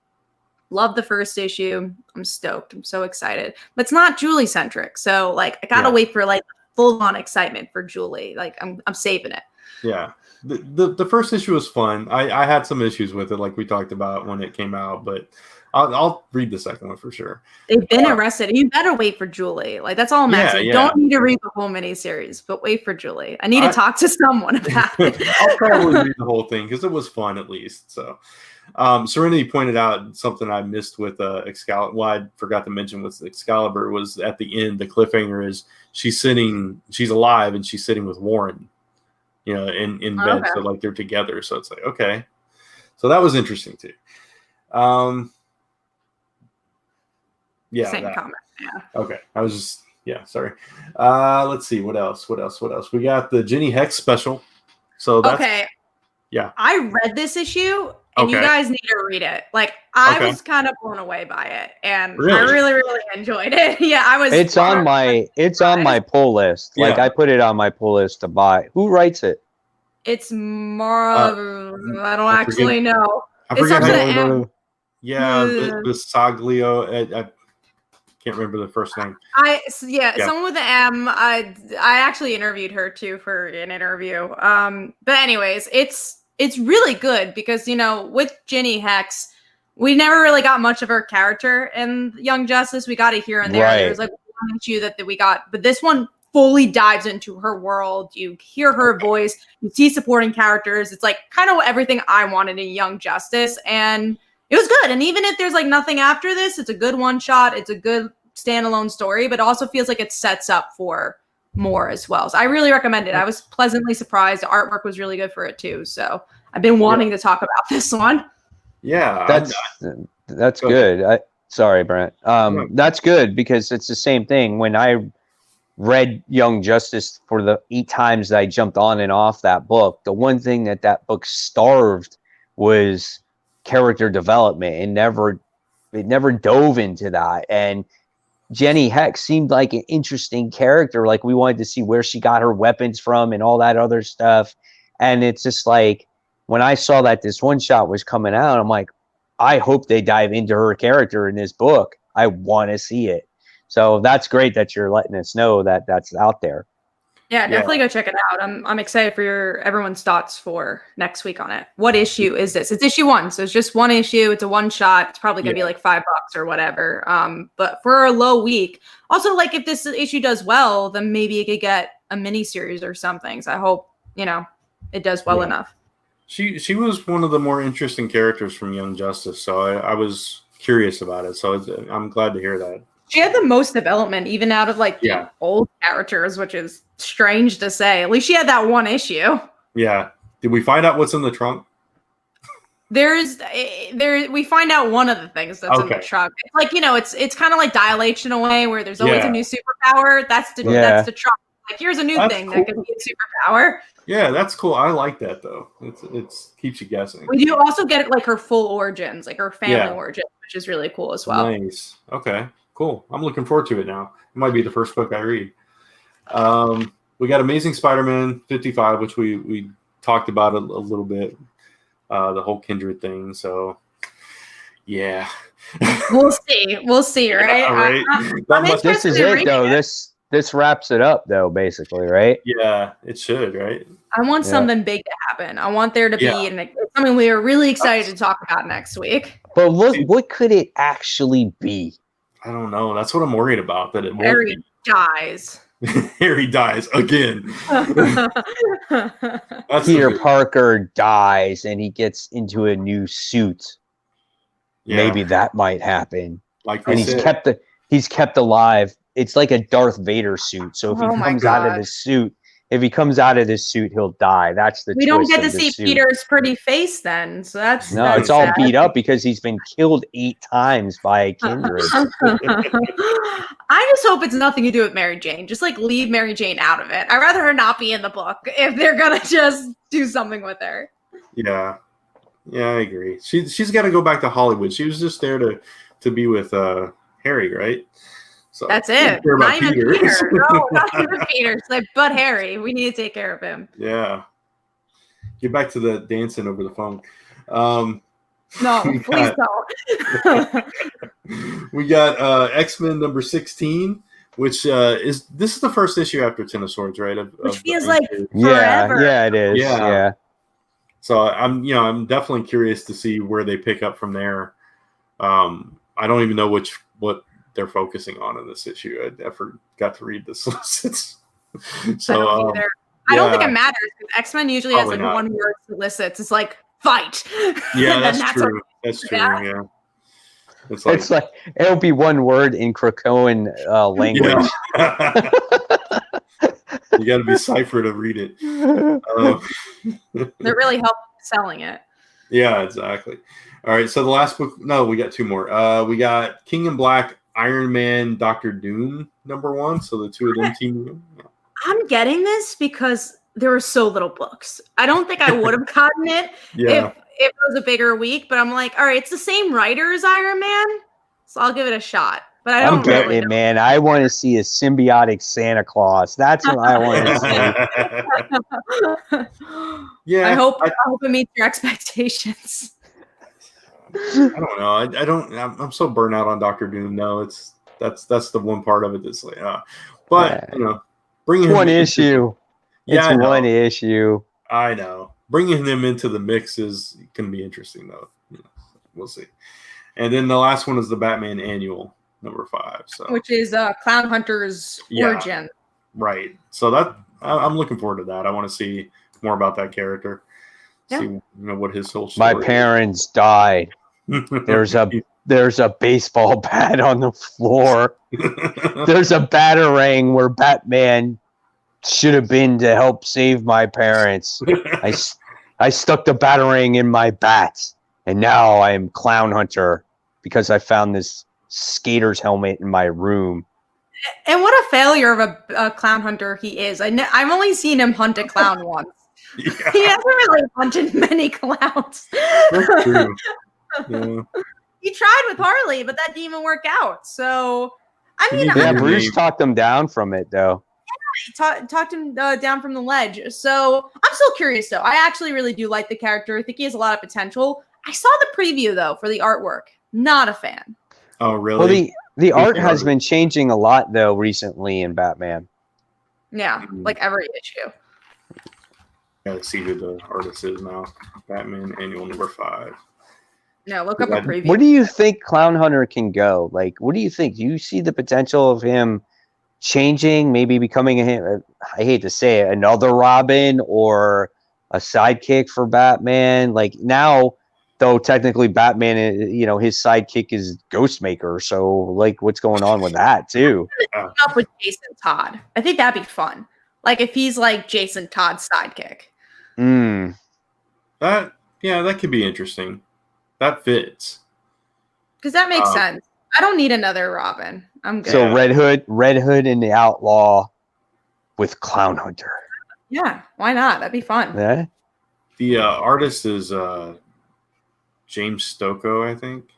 love the first issue. I'm stoked. I'm so excited, but it's not Julie centric, so like I gotta wait for like full on excitement for Julie. Like I'm saving it. Yeah, the first issue was fun. I had some issues with it, like we talked about when it came out, but I'll read the second one for sure. They've been arrested. You better wait for Julie. Like that's all I'm asking. Yeah. Don't need to read the whole miniseries, but wait for Julie. I need to talk to someone about it. I'll probably read the whole thing because it was fun at least. So, Serenity pointed out something I missed with Excalibur. Well, I forgot to mention with Excalibur was at the end. The cliffhanger is she's alive and she's sitting with Warren, in bed. Okay. So like they're together. So it's like okay. So that was interesting too. Yeah. Same comment. Yeah. Okay. I was just sorry. Let's see what else. We got the Jenny Hex special. So that's okay. Yeah. I read this issue and you Okay. guys need to read it. Like, I Okay. was kind of blown away by it, and I Really? really, really enjoyed it. Yeah, I was. It's on my pull list. Like Yeah. I put it on my pull list to buy. Who writes it? It's more. Uh, I don't I actually know. I It forget starts how. with an M. Yeah, Bisaglio. I can't remember the first name. Yeah, someone with an M. I actually interviewed her too for an interview. But anyways, it's really good because with Ginny Hex, we never really got much of her character in Young Justice. We got it here and there. Right. There's like one issue that we got, but this one fully dives into her world. You hear her voice, you see supporting characters. It's like kind of everything I wanted in Young Justice, and it was good. And even if there's like nothing after this, it's a good one shot. It's a good standalone story, but also feels like it sets up for more as well. So I really recommend it. I was pleasantly surprised. The artwork was really good for it too. So I've been wanting to talk about this one. Yeah, that's good. Sorry, Brent. That's good because it's the same thing. When I read Young Justice for the 8 times that I jumped on and off that book, the one thing that book starved was character development. It never dove into that. And Jenny Hex seemed like an interesting character. Like we wanted to see where she got her weapons from and all that other stuff. And it's just like, when I saw that this one shot was coming out, I'm like, I hope they dive into her character in this book. I want to see it. So that's great that you're letting us know that that's out there. Yeah, definitely go check it out. I'm excited for everyone's thoughts for next week on it. What issue is this? It's issue 1, so it's just one issue. It's a one shot. It's probably gonna be like $5 or whatever. But for a low week, also like if this issue does well, then maybe it could get a mini series or something. So I hope it does well enough. She was one of the more interesting characters from Young Justice, so I was curious about it. So I'm glad to hear that. She had the most development, even out of like the old characters, which is strange to say. At least she had that one issue. Yeah. Did we find out what's in the trunk? We find out one of the things that's in the trunk. It's like it's kind of like dilation away, where there's always a new superpower. That's the trunk. Like here's a new thing that could be a superpower. Yeah, that's cool. I like that though. It's keeps you guessing. We do also get like her full origins, like her family origins, which is really cool as well. Nice. Okay. Cool. I'm looking forward to it now. It might be the first book I read. We got Amazing Spider-Man 55, which we talked about a little bit, the whole Kindred thing. So, yeah. We'll see, right? This is it, though. This wraps it up, though, basically, right? Yeah, it should, right? I want something big to happen. I want there to be something we are really excited to talk about next week. But what could it actually be? I don't know. That's what I'm worried about. That Harry dies. Harry dies again. Peter Parker dies and he gets into a new suit. Yeah. Maybe that might happen. And he's kept alive. It's like a Darth Vader suit. So if he comes out of this suit, he'll die. That's the. We don't get to see Peter's pretty face then. So that's it's sad. all beat up because he's been killed 8 times by Kindred. I just hope it's nothing to do with Mary Jane. Just like leave Mary Jane out of it. I'd rather her not be in the book if they're gonna just do something with her. Yeah, I agree. She's got to go back to Hollywood. She was just there to be with Harry, right? So that's it. Not even Peter. No, not even Peter. It's like, but Harry, we need to take care of him. Yeah. Get back to the dancing over the phone. No, please don't. We got X-Men number 16, which is the first issue after Ten of Swords, right? Which feels like forever. Yeah, it is. Yeah. So I'm definitely curious to see where they pick up from there. I don't even know what they're focusing on in this issue. I never got to read the solicits. So I don't think it matters because X-Men usually has like one word solicits. It's like fight. Yeah, that's true. That's true. Yeah. It's like it'll be one word in Krakoan language. You got to be cipher to read it. That really helped selling it. Yeah, exactly. All right, so the last book. No, we got 2 more. We got King in Black, Iron Man, Doctor Doom, number 1. So the 2 of them team. I'm getting this because there were so little books. I don't think I would have gotten it it was a bigger week, but I'm like, all right, it's the same writer as Iron Man, so I'll give it a shot. But I I'm don't getting really it, man. I want to see a symbiotic Santa Claus. That's what I want to see. Yeah, I hope it meets your expectations. I don't know. I don't. I'm so burnt out on Doctor Doom. No, that's the one part of it that's like, but bringing It's one him issue. Yeah, it's one issue. I know. Bringing him into the mix is going to be interesting, though. We'll see. And then the last one is the Batman Annual #5. So, which is Clown Hunter's origin. Right. So that I'm looking forward to that. I want to see more about that character. Yeah. See what his whole story My parents died. There's a baseball bat on the floor. There's a batarang where Batman should have been to help save my parents. I stuck the batarang in my bat, and now I am Clown Hunter because I found this skater's helmet in my room. And what a failure of a Clown Hunter he is. I've only seen him hunt a clown once. Yeah. He hasn't really hunted many clowns. That's true. Yeah. He tried with Harley, but that didn't even work out. So, I mean, Bruce talked him down from it, though. Yeah, he talked him down from the ledge. So, I'm still curious, though. I actually really do like the character. I think he has a lot of potential. I saw the preview, though, for the artwork. Not a fan. Oh, really? Well, the art has been changing a lot, though, recently in Batman. Yeah, like every issue. Gotta see who the artist is now. Batman Annual #5. No, look up a preview. Where do you think Clown Hunter can go? Like, what do you think? Do you see the potential of him changing, maybe becoming I hate to say it, another Robin or a sidekick for Batman? Like now, though, technically Batman, his sidekick is Ghostmaker. So, like, what's going on with that too? Up with Jason Todd. I think that'd be fun. Like if he's like Jason Todd's sidekick. That could be interesting. That fits. Because that makes sense. I don't need another Robin. I'm good. So Red Hood and the Outlaw with Clown Hunter. Yeah, why not? That'd be fun. Yeah. The artist is James Stocco, I think.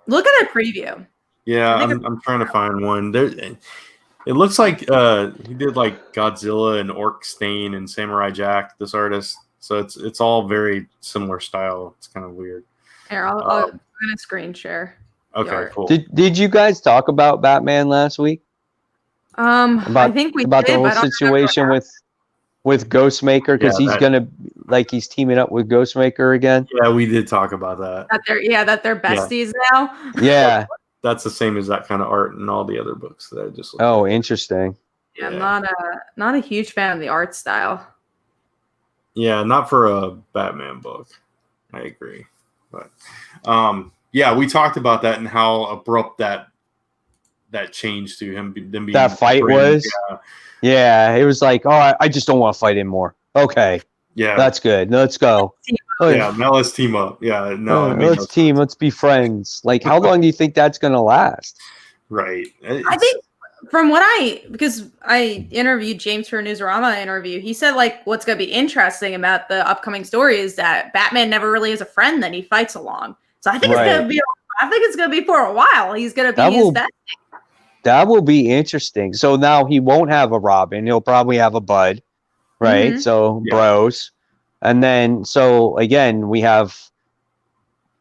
Look at the preview. Yeah, I'm trying to find one. It looks like he did like Godzilla and Orc Stain and Samurai Jack, this artist. So it's all very similar style. It's kind of weird. Here, I'm gonna screen share. Okay, cool. Did you guys talk about Batman last week? I think we about did, the whole situation with Ghostmaker because he's teaming up with Ghostmaker again. Yeah, we did talk about that. That they're besties now. Yeah, that's the same as that kind of art in all the other books that I just looked at. Yeah, Interesting. I'm not a huge fan of the art style. Yeah, not for a Batman book. I agree. But yeah, we talked about that and how abrupt that change to him. That fight was. Yeah, it was like, oh, I just don't want to fight anymore. Okay. Yeah, that's good. Let's go. Yeah, now let's team up. Yeah, no, let's be friends. Like, how long do you think that's gonna last? Right. I think because I interviewed James for a Newsarama interview, he said like what's going to be interesting about the upcoming story is that Batman never really has a friend that he fights along. So I think it's going to be for a while. He's going to be his bestie. That will be interesting. So now he won't have a Robin. He'll probably have a Bud, right? Mm-hmm. So bros. And then so again we have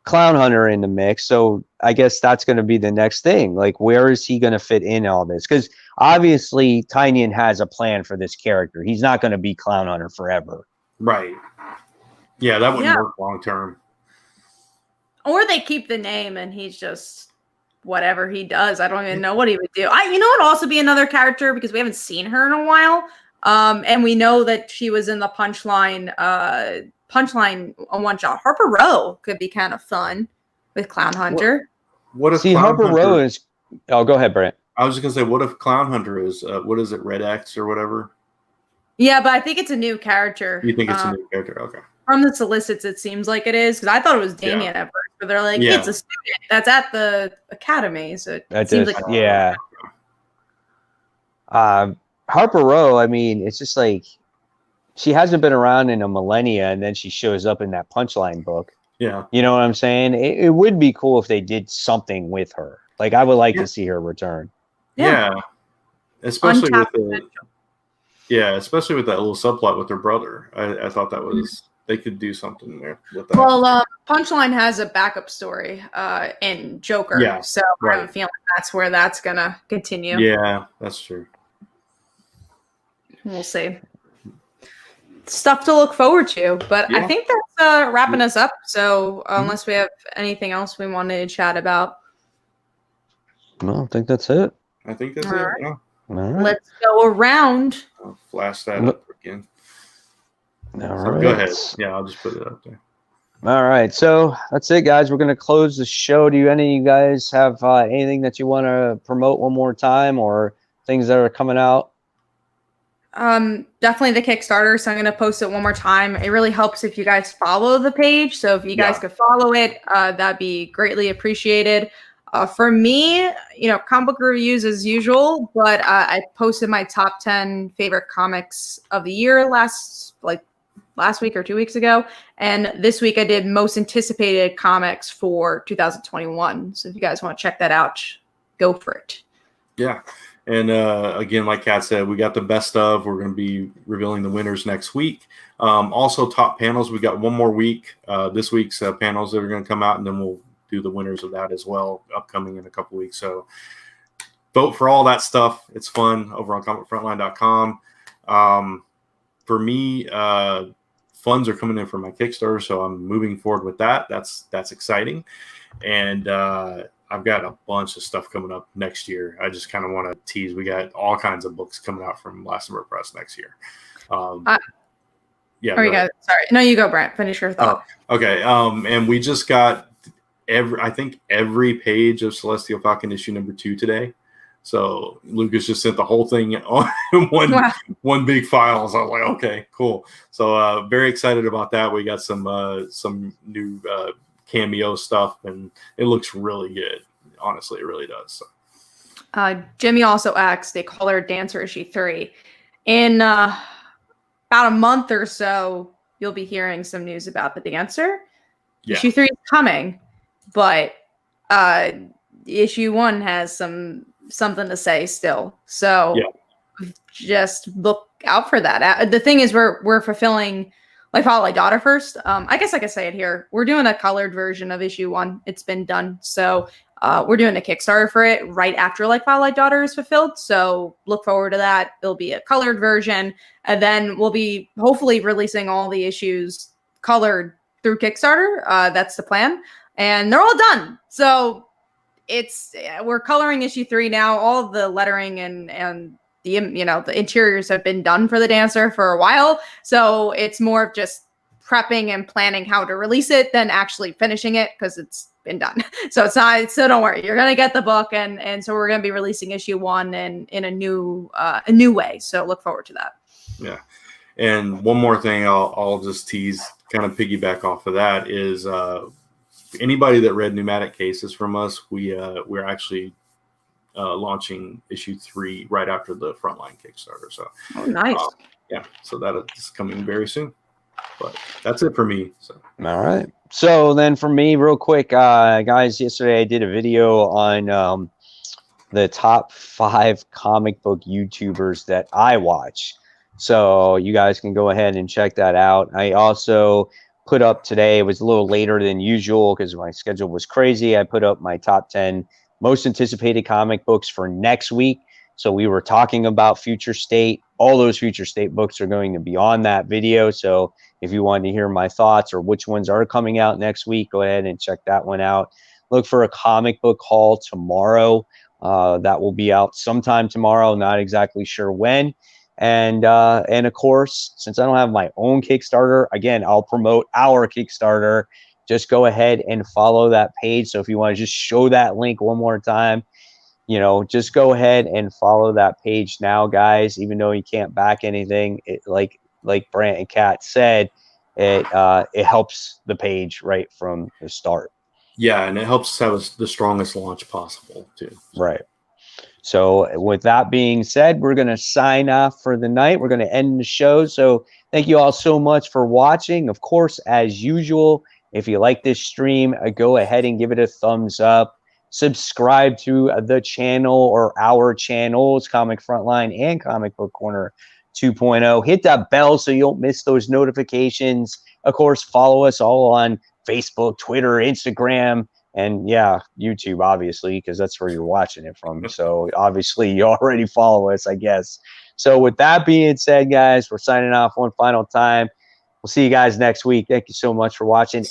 Clown Hunter in the mix. So I guess that's going to be the next thing. Like, where is he going to fit in all this? Because obviously Tynion has a plan for this character. He's not going to be Clown Hunter forever. Right. Yeah, that wouldn't work long term. Or they keep the name and he's just whatever he does. I don't even know what he would do. You know, it'd also be another character because we haven't seen her in a while. And we know that she was in the Punchline on one shot. Harper Row could be kind of fun with Clown Hunter. What if Harper Row is? Oh, go ahead, Brent. I was just gonna say, what if Clown Hunter is? What is it, Red X or whatever? Yeah, but I think it's a new character. You think it's a new character? Okay. From the solicits, it seems like it is because I thought it was Damien at first, but they're like, it's a student that's at the academy, so it seems like Harper Row. I mean, it's just like she hasn't been around in a millennia, and then she shows up in that Punchline book. Yeah. You know what I'm saying? It would be cool if they did something with her. Like, I would like Yeah. to see her return. Yeah. Especially Untapped with especially with that little subplot with her brother. I thought that was they could do something there with that. Well, Punchline has a backup story in Joker, Yeah, so I have a feeling that's where that's gonna continue. Yeah, that's true. We'll see. Stuff to look forward to, but I think that's wrapping us up. So unless we have anything else we wanted to chat about, No, I think that's it. I think that's All it. right. Yeah. All right. Let's go around. I'll flash that up again. All So right. go ahead. Yeah, I'll just put it up there. All right. So that's it, guys. We're going to close the show. Do any of you guys have anything that you want to promote one more time, or things that are coming out? Definitely the Kickstarter. So I'm going to post it one more time. It really helps if you guys follow the page. So if you guys could follow it, that'd be greatly appreciated. For me, comic book reviews as usual, but I posted my top 10 favorite comics of the year last week or 2 weeks ago. And this week I did most anticipated comics for 2021. So if you guys want to check that out, go for it. Yeah. And again, like Kat said, we got the best of. We're going to be revealing the winners next week. Also, top panels. We got one more week. This week's panels that are going to come out, and then we'll do the winners of that as well, upcoming in a couple weeks. So vote for all that stuff. It's fun over on comicfrontline.com. For me, funds are coming in for my Kickstarter, so I'm moving forward with that. That's exciting. And I've got a bunch of stuff coming up next year. I just kind of want to tease. We got all kinds of books coming out from Last Summer Press next year. Yeah. Sorry. No, you go, Brent. Finish your thought. Oh, okay. And we just got every page of Celestial Falcon issue number 2 today. So Lucas just sent the whole thing on one big file. So I was like, okay, cool. So very excited about that. We got some new cameo stuff, and it looks really good. Honestly, it really does. So. Jimmy also asked, they call her Dancer issue 3. In about a month or so, you'll be hearing some news about the Dancer. Yeah. Issue 3 is coming, but issue 1 has something to say still. So just look out for that. The thing is, we're fulfilling Like Follow My Daughter first. I guess I could say it here. We're doing a colored version of issue 1. It's been done. So we're doing a Kickstarter for it right after Like Follow My Daughter is fulfilled. So look forward to that. It'll be a colored version. And then we'll be hopefully releasing all the issues colored through Kickstarter. That's the plan. And they're all done. So we're coloring issue 3 now. All of the lettering and the interiors have been done for the Dancer for a while. So it's more of just prepping and planning how to release it than actually finishing it, because it's been done. So it's not, so don't worry, you're going to get the book. And so we're going to be releasing issue 1 in a new way. So look forward to that. Yeah. And one more thing I'll just tease, kind of piggyback off of that, is anybody that read Pneumatic Cases from us, we're actually launching issue 3 right after the Frontline Kickstarter. So nice. Yeah, so that is coming very soon. But that's it for me. So all right. So then for me, real quick, guys, yesterday I did a video on the top 5 comic book YouTubers that I watch. So you guys can go ahead and check that out. I also put up today, it was a little later than usual because my schedule was crazy. I put up my top 10 most anticipated comic books for next week. So we were talking about Future State. All those Future State books are going to be on that video. So if you want to hear my thoughts or which ones are coming out next week, go ahead and check that one out. Look for a comic book haul tomorrow. That will be out sometime tomorrow. Not exactly sure when. And of course, since I don't have my own Kickstarter, again, I'll promote our Kickstarter. Just go ahead and follow that page. So if you want to just show that link one more time, just go ahead and follow that page now, guys. Even though you can't back anything, like Brant and Kat said, it helps the page right from the start. Yeah, and it helps us have the strongest launch possible too. Right. So with that being said, we're going to sign off for the night. We're going to end the show. So thank you all so much for watching. Of course, as usual, if you like this stream, go ahead and give it a thumbs up. Subscribe to the channel or our channels, Comic Frontline and Comic Book Corner 2.0. Hit that bell so you don't miss those notifications. Of course, follow us all on Facebook, Twitter, Instagram, and yeah, YouTube, obviously, because that's where you're watching it from. So obviously you already follow us, I guess. So with that being said, guys, we're signing off one final time. We'll see you guys next week. Thank you so much for watching. And